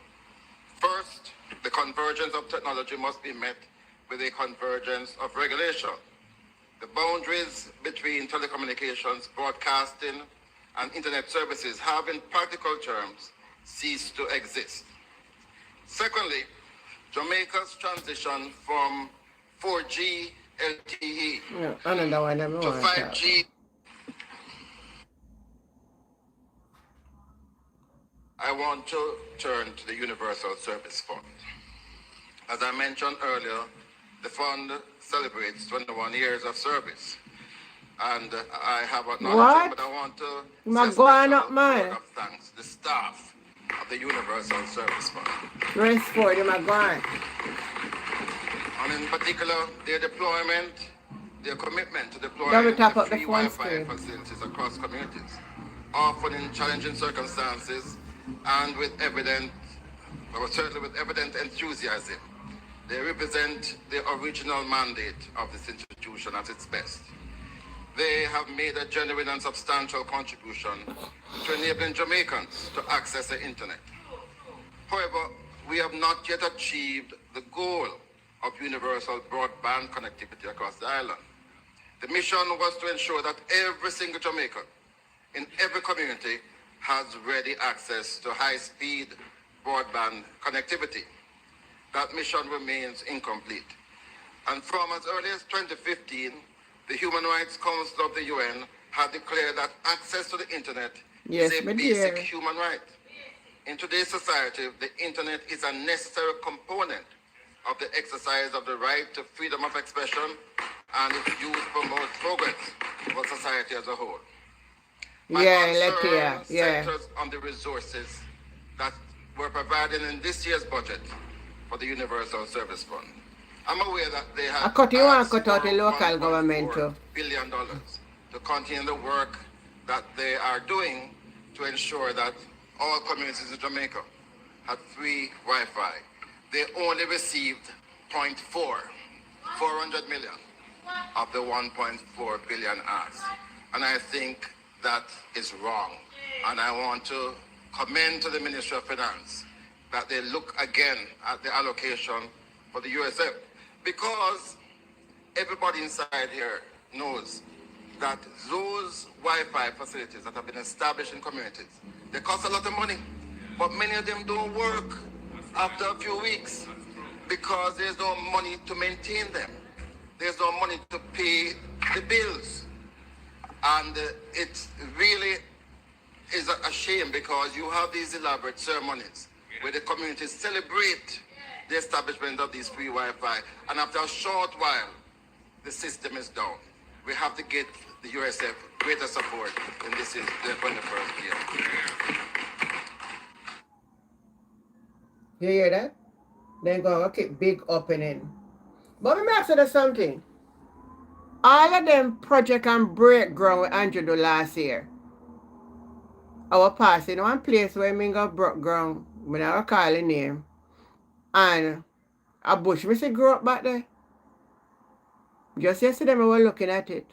First, the convergence of technology must be met with a convergence of regulation. The boundaries between telecommunications, broadcasting, and internet services have, in practical terms, ceased to exist. Secondly, Jamaica's transition from 4G LTE Yeah, another one I to want to talk 5G. I want to turn to the Universal Service Fund. As I mentioned earlier, the fund celebrates 21 years of service. And I have acknowledged it, but I want to say a special word of thanks to the staff of the Universal Service Fund. Rest for them, I'm going. And in particular, their deployment, their commitment to deploying the free Wi-Fi facilities across communities, often in challenging circumstances and with evident, or certainly with evident enthusiasm. They represent the original mandate of this institution at its best. They have made a genuine and substantial contribution to enabling Jamaicans to access the internet. However, we have not yet achieved the goal of universal broadband connectivity across the island. The mission was to ensure that every single Jamaican in every community has ready access to high-speed broadband connectivity. That mission remains incomplete. And from as early as 2015, the Human Rights Council of the UN had declared that access to the internet is a basic human right. In today's society, the internet is a necessary component of the exercise of the right to freedom of expression, and its use promotes progress for society as a whole. My concern centers on the resources that were provided in this year's budget for the Universal Service Fund. I'm aware that they have asked for $1.4 billion to continue the work that they are doing to ensure that all communities in Jamaica have free Wi-Fi. They only received 400 million of the 1.4 billion asked. And I think that is wrong. And I want to commend to the Ministry of Finance that they look again at the allocation for the USF, because everybody inside here knows that those Wi-Fi facilities that have been established in communities, they cost a lot of money, but many of them don't work after a few weeks because there's no money to maintain them. There's no money to pay the bills. And it really is a shame, because you have these elaborate ceremonies where the communities celebrate the establishment of these free Wi-Fi, and after a short while, the system is down. We have to get the USF greater support, and this is the 21st year. You hear that? They're going to keep big opening. But let me ask you something. All of them project and break ground with Andrew do last year. Our passing one place where me go broke ground, when I call the name, and a bush me see grow up back there. Just yesterday we were looking at it.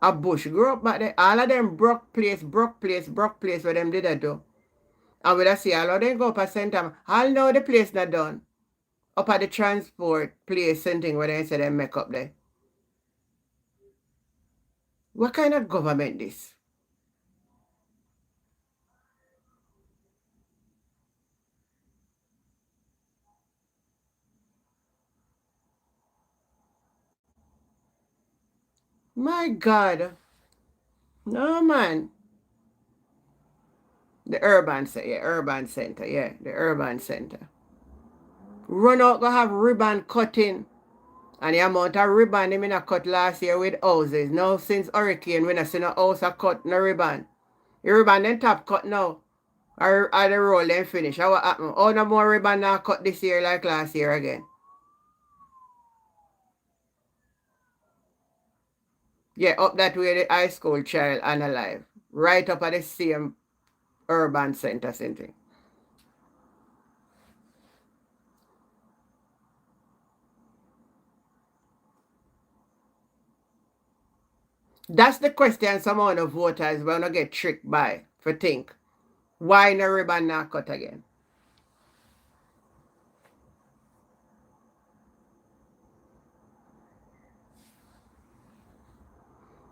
A bush grew up back there. All of them broke place where them did that do. And we see all of them go up at St. Thomas. All know the place not done. Up at the transport place and thing where they say they make up there. What kind of government this? My God. No, man. The urban center, the urban center. Run out, go have ribbon cutting. And the amount of ribbon they not cut last year with houses. Now since hurricane, we not see no house a cut no ribbon. The ribbon then top cut now. Or the roll then finish. How what happen? Oh, no more ribbon now cut this year like last year again. Yeah, up that way the high school child and alive. Right up at the same urban center thing. That's the question some of the voters will not get tricked by for think. Why no ribbon not cut again?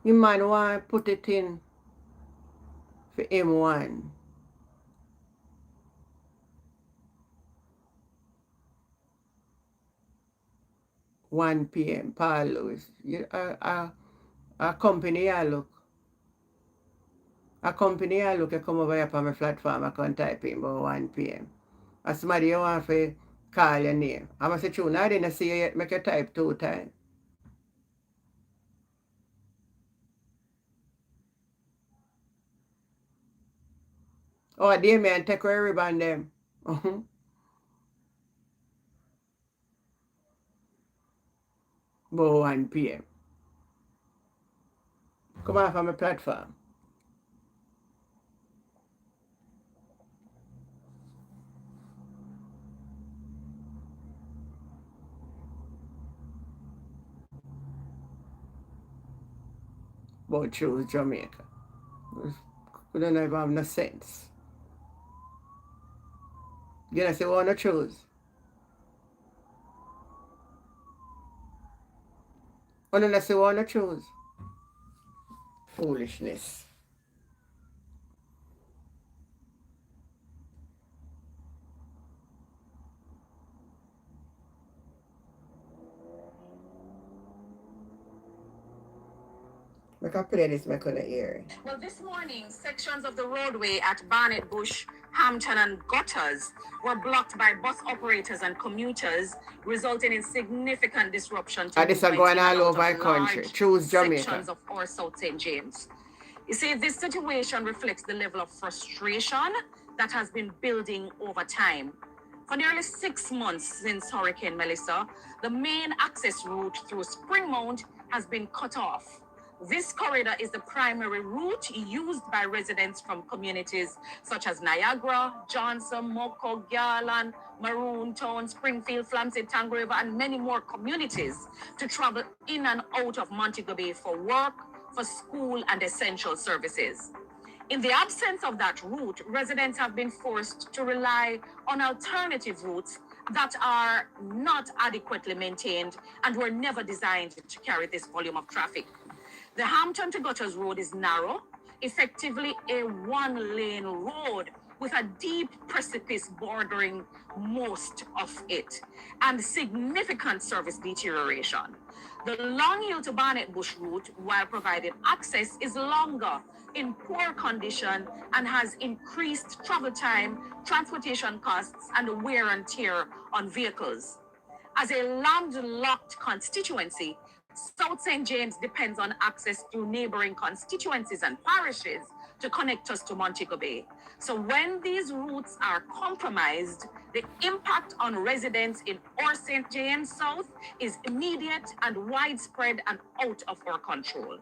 You man want put it in for him one. 1 p.m. Paul Lewis. A company I look. A company I look, I come over here on my platform, I can type in about 1 p.m. As somebody you want to call your name. I must say, true, I didn't see you yet, make you type 2 times. Oh, Damien, take away ribbon them. About 1 p.m. Come off on my platform. About choose Jamaica. We don't even have no sense. You know, say, want to choose. Unless you want to choose. Foolishness. I can play this, I couldn't hear it. Well, this morning, sections of the roadway at Barnet Bush, Hampton, and Gutters were blocked by bus operators and commuters, resulting in significant disruption to This are going all over the country. Choose Jamaica. sections of our South St. James. You see, this situation reflects the level of frustration that has been building over time. For nearly 6 months since Hurricane Melissa, the main access route through Springmount has been cut off. This corridor is the primary route used by residents from communities such as Niagara, Johnson, Moko, Garland, Maroon Town, Springfield, Flamstead, Tango River, and many more communities to travel in and out of Montego Bay for work, for school, and essential services. In the absence of that route, residents have been forced to rely on alternative routes that are not adequately maintained and were never designed to carry this volume of traffic. The Hampton to Gutters Road is narrow, effectively a one-lane road with a deep precipice bordering most of it, and significant service deterioration. The Long Hill to Barnet Bush route, while providing access, is longer, in poor condition, and has increased travel time, transportation costs, and wear and tear on vehicles. As a landlocked constituency, South St. James depends on access through neighboring constituencies and parishes to connect us to Montego Bay. So when these routes are compromised, the impact on residents in our St. James South is immediate and widespread and out of our control.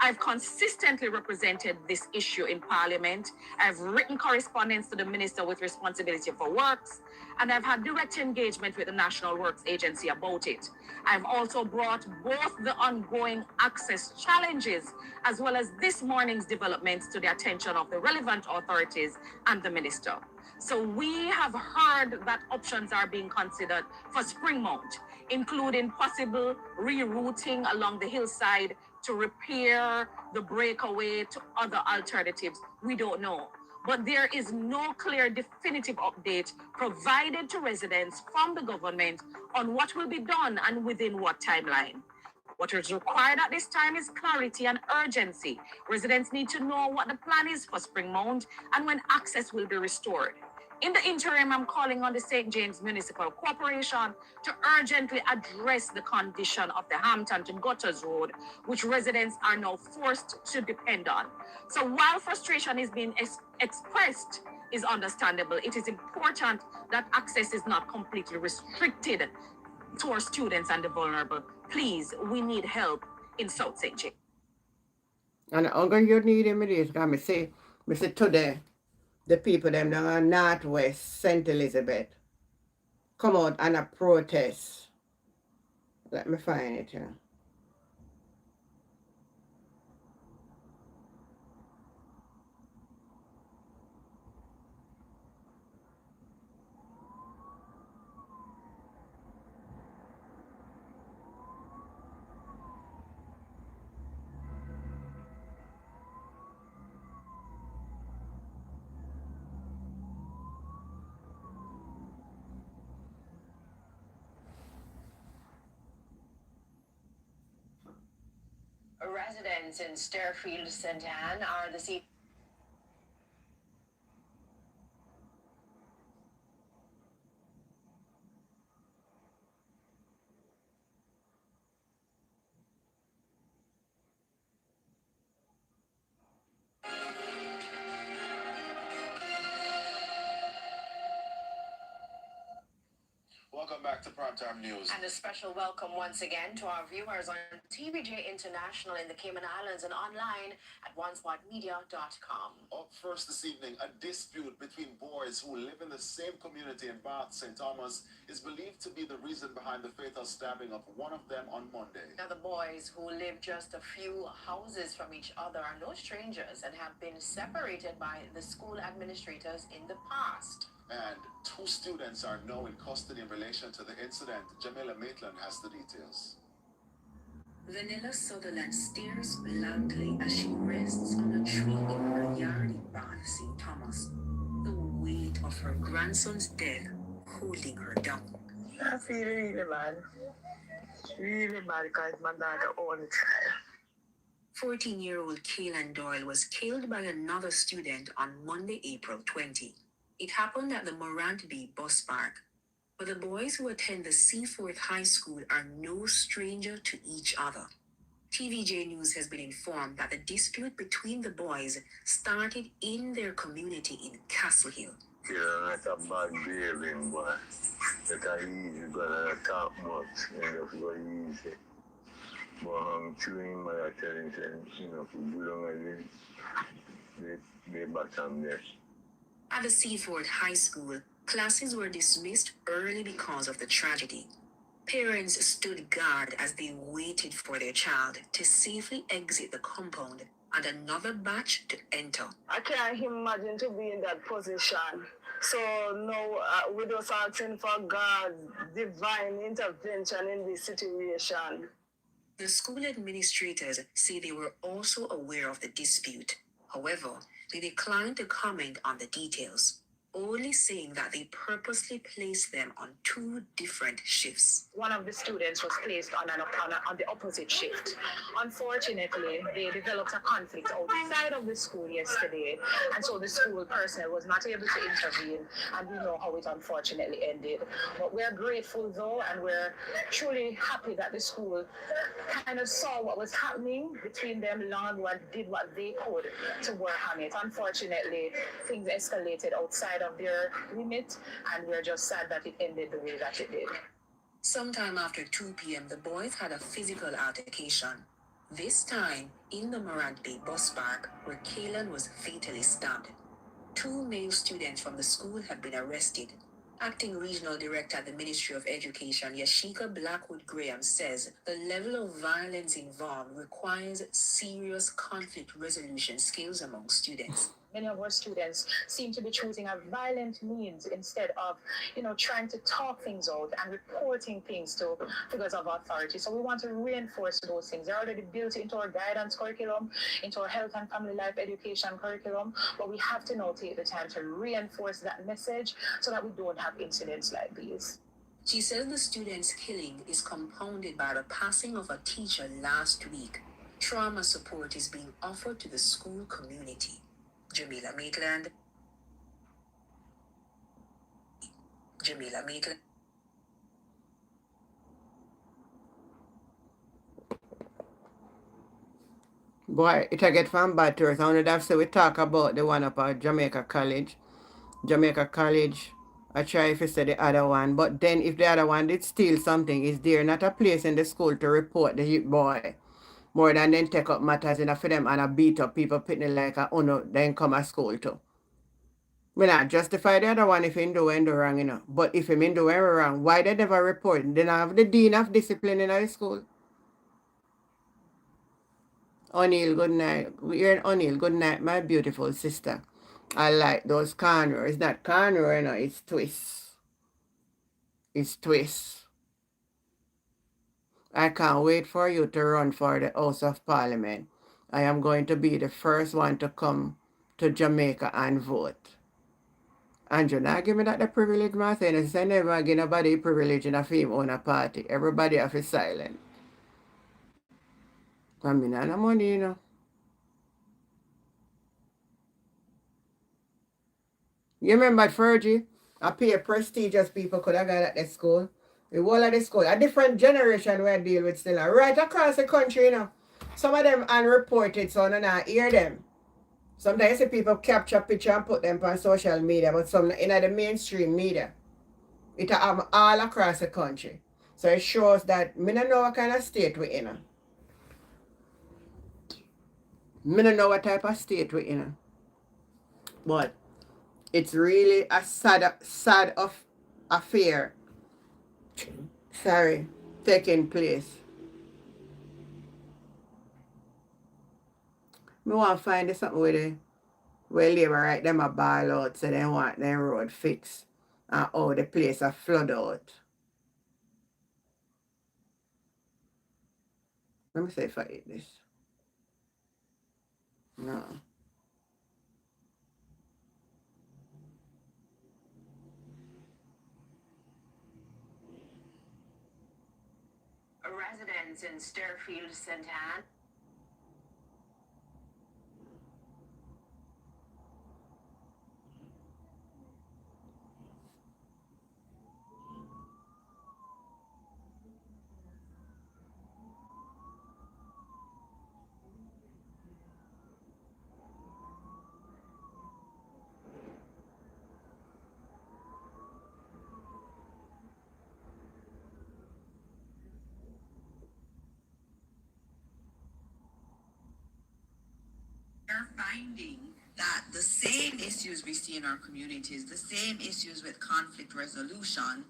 I've consistently represented this issue in Parliament. I've written correspondence to the Minister with responsibility for works, and I've had direct engagement with the National Works Agency about it. I've also brought both the ongoing access challenges as well as this morning's developments to the attention of the relevant authorities and the Minister. So we have heard that options are being considered for Springmount, including possible rerouting along the hillside to repair the breakaway to other alternatives. We don't know. But there is no clear definitive update provided to residents from the government on what will be done and within what timeline. What is required at this time is clarity and urgency. Residents need to know what the plan is for Springmount and when access will be restored. In the interim, I'm calling on the St. James Municipal Corporation to urgently address the condition of the Hampton to Gutters Road, which residents are now forced to depend on. So while frustration is being expressed is understandable, it is important that access is not completely restricted to our students and the vulnerable. Please, we need help in South St. James. And I'm going to need him this, because I say today, the people them down on Northwest St. Elizabeth come out and a protest. Let me find it here. residents in Stairfield, St. Anne are this evening. Welcome back to Primetime News. And a special welcome once again to our viewers on TVJ International in the Cayman Islands and online at onespotmedia.com. Up first this evening, a dispute between boys who live in the same community in Bath, St. Thomas, is believed to be the reason behind the fatal stabbing of one of them on Monday. Now, the boys who live just a few houses from each other are no strangers and have been separated by the school administrators in the past. And 2 students are now in custody in relation to the incident. Jamila Maitland has the details. Vanilla Sutherland stares blankly as she rests on a tree in her yard in Bath, St. Thomas, the weight of her grandson's death holding her down. I feel really bad. Really bad because my daughter all the time. 14-year-old Kaylin Doyle was killed by another student on Monday, April 20. It happened at the Morant Bay bus park. But the boys who attend the Seaforth High School are no stranger to each other. TVJ News has been informed that the dispute between the boys started in their community in Castle Hill. Yeah, that's a bad behaving boy. That easy, but I talk much, and that's very easy. But I'm chewing my attention, you know, for good on they bottom there. At the Seaforth High School, classes were dismissed early because of the tragedy. Parents stood guard as they waited for their child to safely exit the compound and another batch to enter. I can't imagine to be in that position. So now we're just asking for God's divine intervention in this situation. The school administrators say they were also aware of the dispute. However, they declined to comment on the details, only saying that they purposely placed them on 2 different shifts. One of the students was placed on the opposite shift. Unfortunately, they developed a conflict outside of the school yesterday, and so the school personnel was not able to intervene, and we know how it unfortunately ended. But we're grateful though, and we're truly happy that the school kind of saw what was happening between them long ago and did what they could to work on it. Unfortunately, things escalated outside of their limit, and we're just sad that it ended the way that it did. Sometime after 2 p.m., the boys had a physical altercation. This time in the Morant Bay bus park, where Kaylin was fatally stabbed. 2 male students from the school had been arrested. Acting Regional Director at the Ministry of Education, Yashika Blackwood-Graham, says the level of violence involved requires serious conflict resolution skills among students. Many of our students seem to be choosing a violent means instead of, trying to talk things out and reporting things to figures of authority. So we want to reinforce those things. They're already built into our guidance curriculum, into our health and family life education curriculum, but we have to now take the time to reinforce that message so that we don't have incidents like these. She says the student's killing is compounded by the passing of a teacher last week. Trauma support is being offered to the school community. Jamila Maitland. Boy, it a get from bad to us. I wanted to say we talk about the one up at Jamaica College. Jamaica College, I try if you say the other one. But then if the other one did steal something, is there not a place in the school to report the boy? More than then take up matters in for them and a beat up people pitney like a then come at school too. We not justify the other one if he do wrong, But if he do wrong, why they never report? They not have the dean of discipline in our school. O'Neill, good night. You're O'Neill, good night, my beautiful sister. I like those corners. It's not corner, it's twists. It's twists. I can't wait for you to run for the House of Parliament. I am going to be the first one to come to Jamaica and vote. And you not give me that the privilege, man. I never give nobody privilege in a fame own a party. Everybody have to silent. I mean, I no money, you know. You remember Fergie? I pay prestigious people could have got at the school. The whole of the school. A different generation we deal with still. Right across the country, you know. Some of them unreported, so I don't hear them. Sometimes you see people capture picture and put them on social media, but some in the mainstream media. It have all across the country. So it shows that me don't know what kind of state we're in. Me don't know what type of state we're in. But it's really a sad of affair, sorry, taking place. Me want to find something where labor right them a ball out so they want their road fixed and how the place a flood out. Let me see if I eat this. No. Residents in Sterfield, St. Anne. We're finding that the same issues we see in our communities, the same issues with conflict resolution,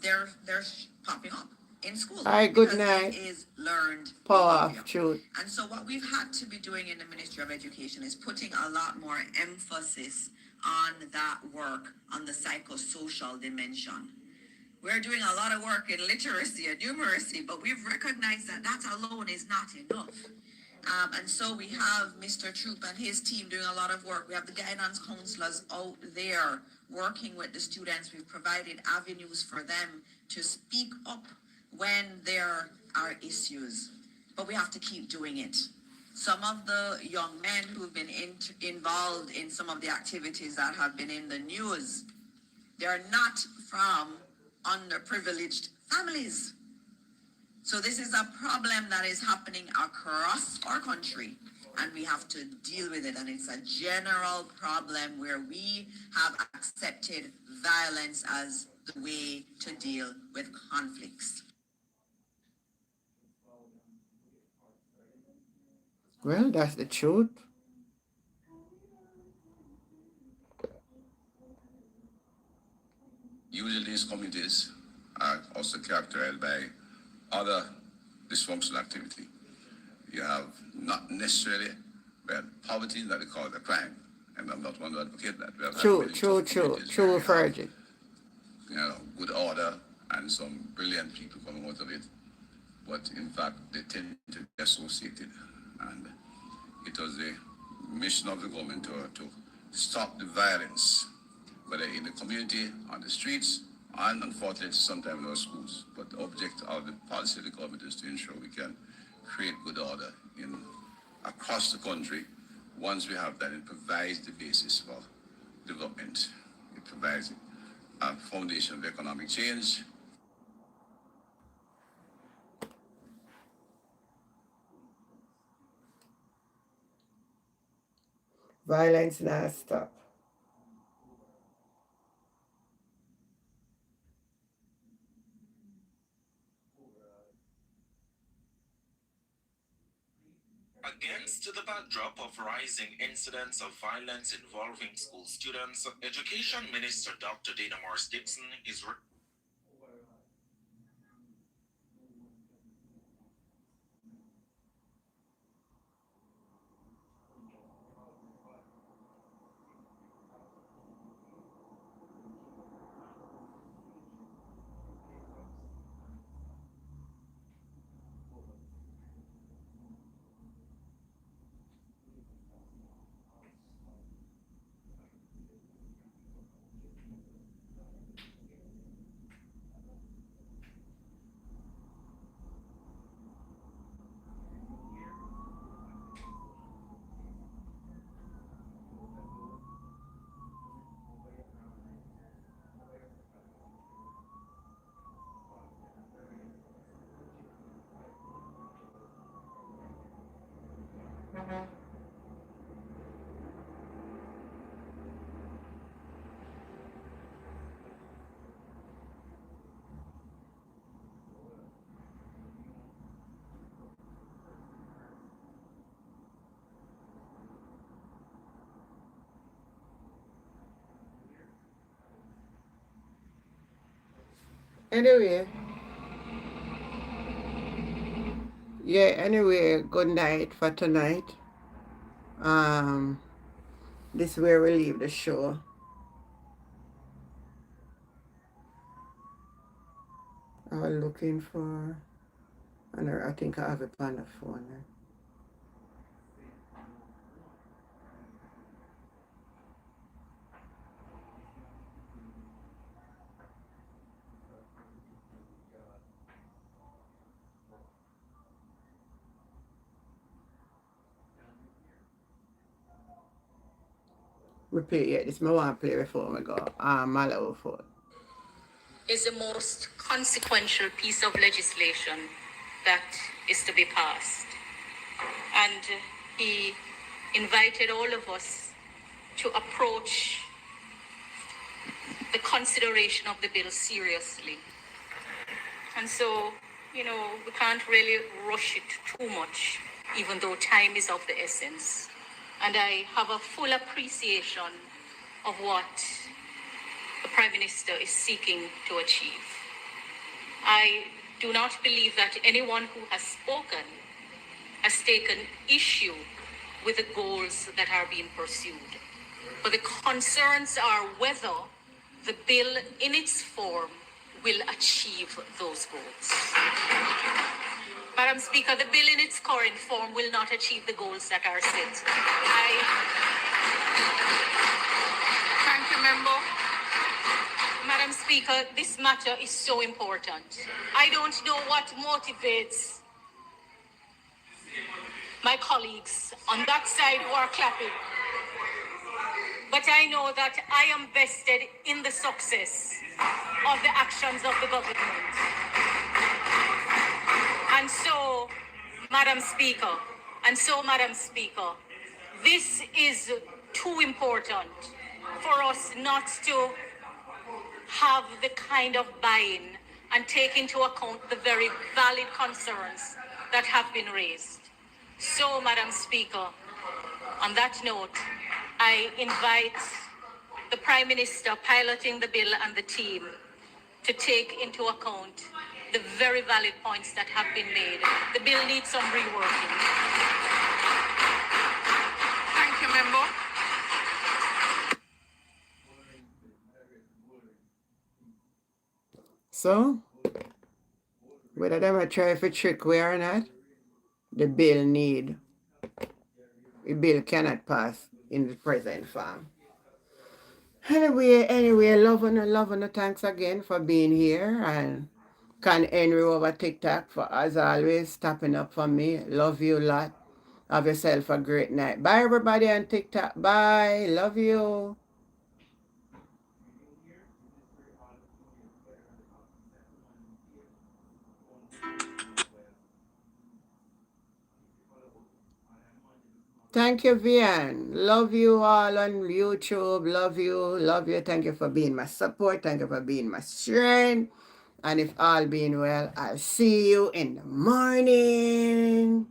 they're popping up in schools. All right, good Because night. this is learned Power behavior. of truth. And so what we've had to be doing in the Ministry of Education is putting a lot more emphasis on that work on the psychosocial dimension. We're doing a lot of work in literacy and numeracy, but we've recognized that that alone is not enough. And so we have Mr. Troop and his team doing a lot of work. We have the guidance counselors out there working with the students. We've provided avenues for them to speak up when there are issues. But we have to keep doing it. Some of the young men who've been involved in some of the activities that have been in the news, they're not from underprivileged families. So this is a problem that is happening across our country, and we have to deal with it. And it's a general problem where we have accepted violence as the way to deal with conflicts. Well, that's the truth. Usually these communities are also characterized by other dysfunctional activity. You have not necessarily, well, poverty that they call it a crime, and I'm not one to advocate that. We have True, many true, tough true, communities true, where you have, Fergie. you know, good order and some brilliant people coming out of it, but in fact they tend to be associated, and it was the mission of the government to stop the violence, whether in the community, on the streets, and unfortunately sometimes in our schools. But the object of the policy of the government is to ensure we can create good order across the country. Once we have that, it provides the basis for development. It provides a foundation of economic change. Violence not stop. Against the backdrop of rising incidents of violence involving school students, Education Minister Dr. Dana Morris-Dixon is Anyway, yeah, anyway, good night for tonight. This is where we leave the show. I was looking for, and I think I have it on the phone. We play, yeah, this I want to play before we go. My level 4. Is the most consequential piece of legislation that is to be passed. And he invited all of us to approach the consideration of the bill seriously. And so, we can't really rush it too much, even though time is of the essence. And I have a full appreciation of what the Prime Minister is seeking to achieve. I do not believe that anyone who has spoken has taken issue with the goals that are being pursued. But the concerns are whether the bill in its form will achieve those goals. Madam Speaker, the bill in its current form will not achieve the goals that are set. Thank you, Member. Madam Speaker, this matter is so important. I don't know what motivates my colleagues on that side who are clapping, but I know that I am vested in the success of the actions of the government. And so, Madam Speaker, this is too important for us not to have the kind of buy-in and take into account the very valid concerns that have been raised. So, Madam Speaker, on that note, I invite the Prime Minister piloting the bill and the team to take into account the very valid points that have been made. The bill needs some reworking. Thank you, Member. So, whether them a try for trick we or not, the bill cannot pass in the present form. Anyway, love and thanks again for being here, and Can Henry over TikTok for, as always, stopping up for me. Love you a lot. Have yourself a great night. Bye everybody on TikTok. Bye. Love you. Thank you, Vian. Love you all on YouTube. Love you. Love you. Thank you for being my support. Thank you for being my strength. And if all being well, I'll see you in the morning.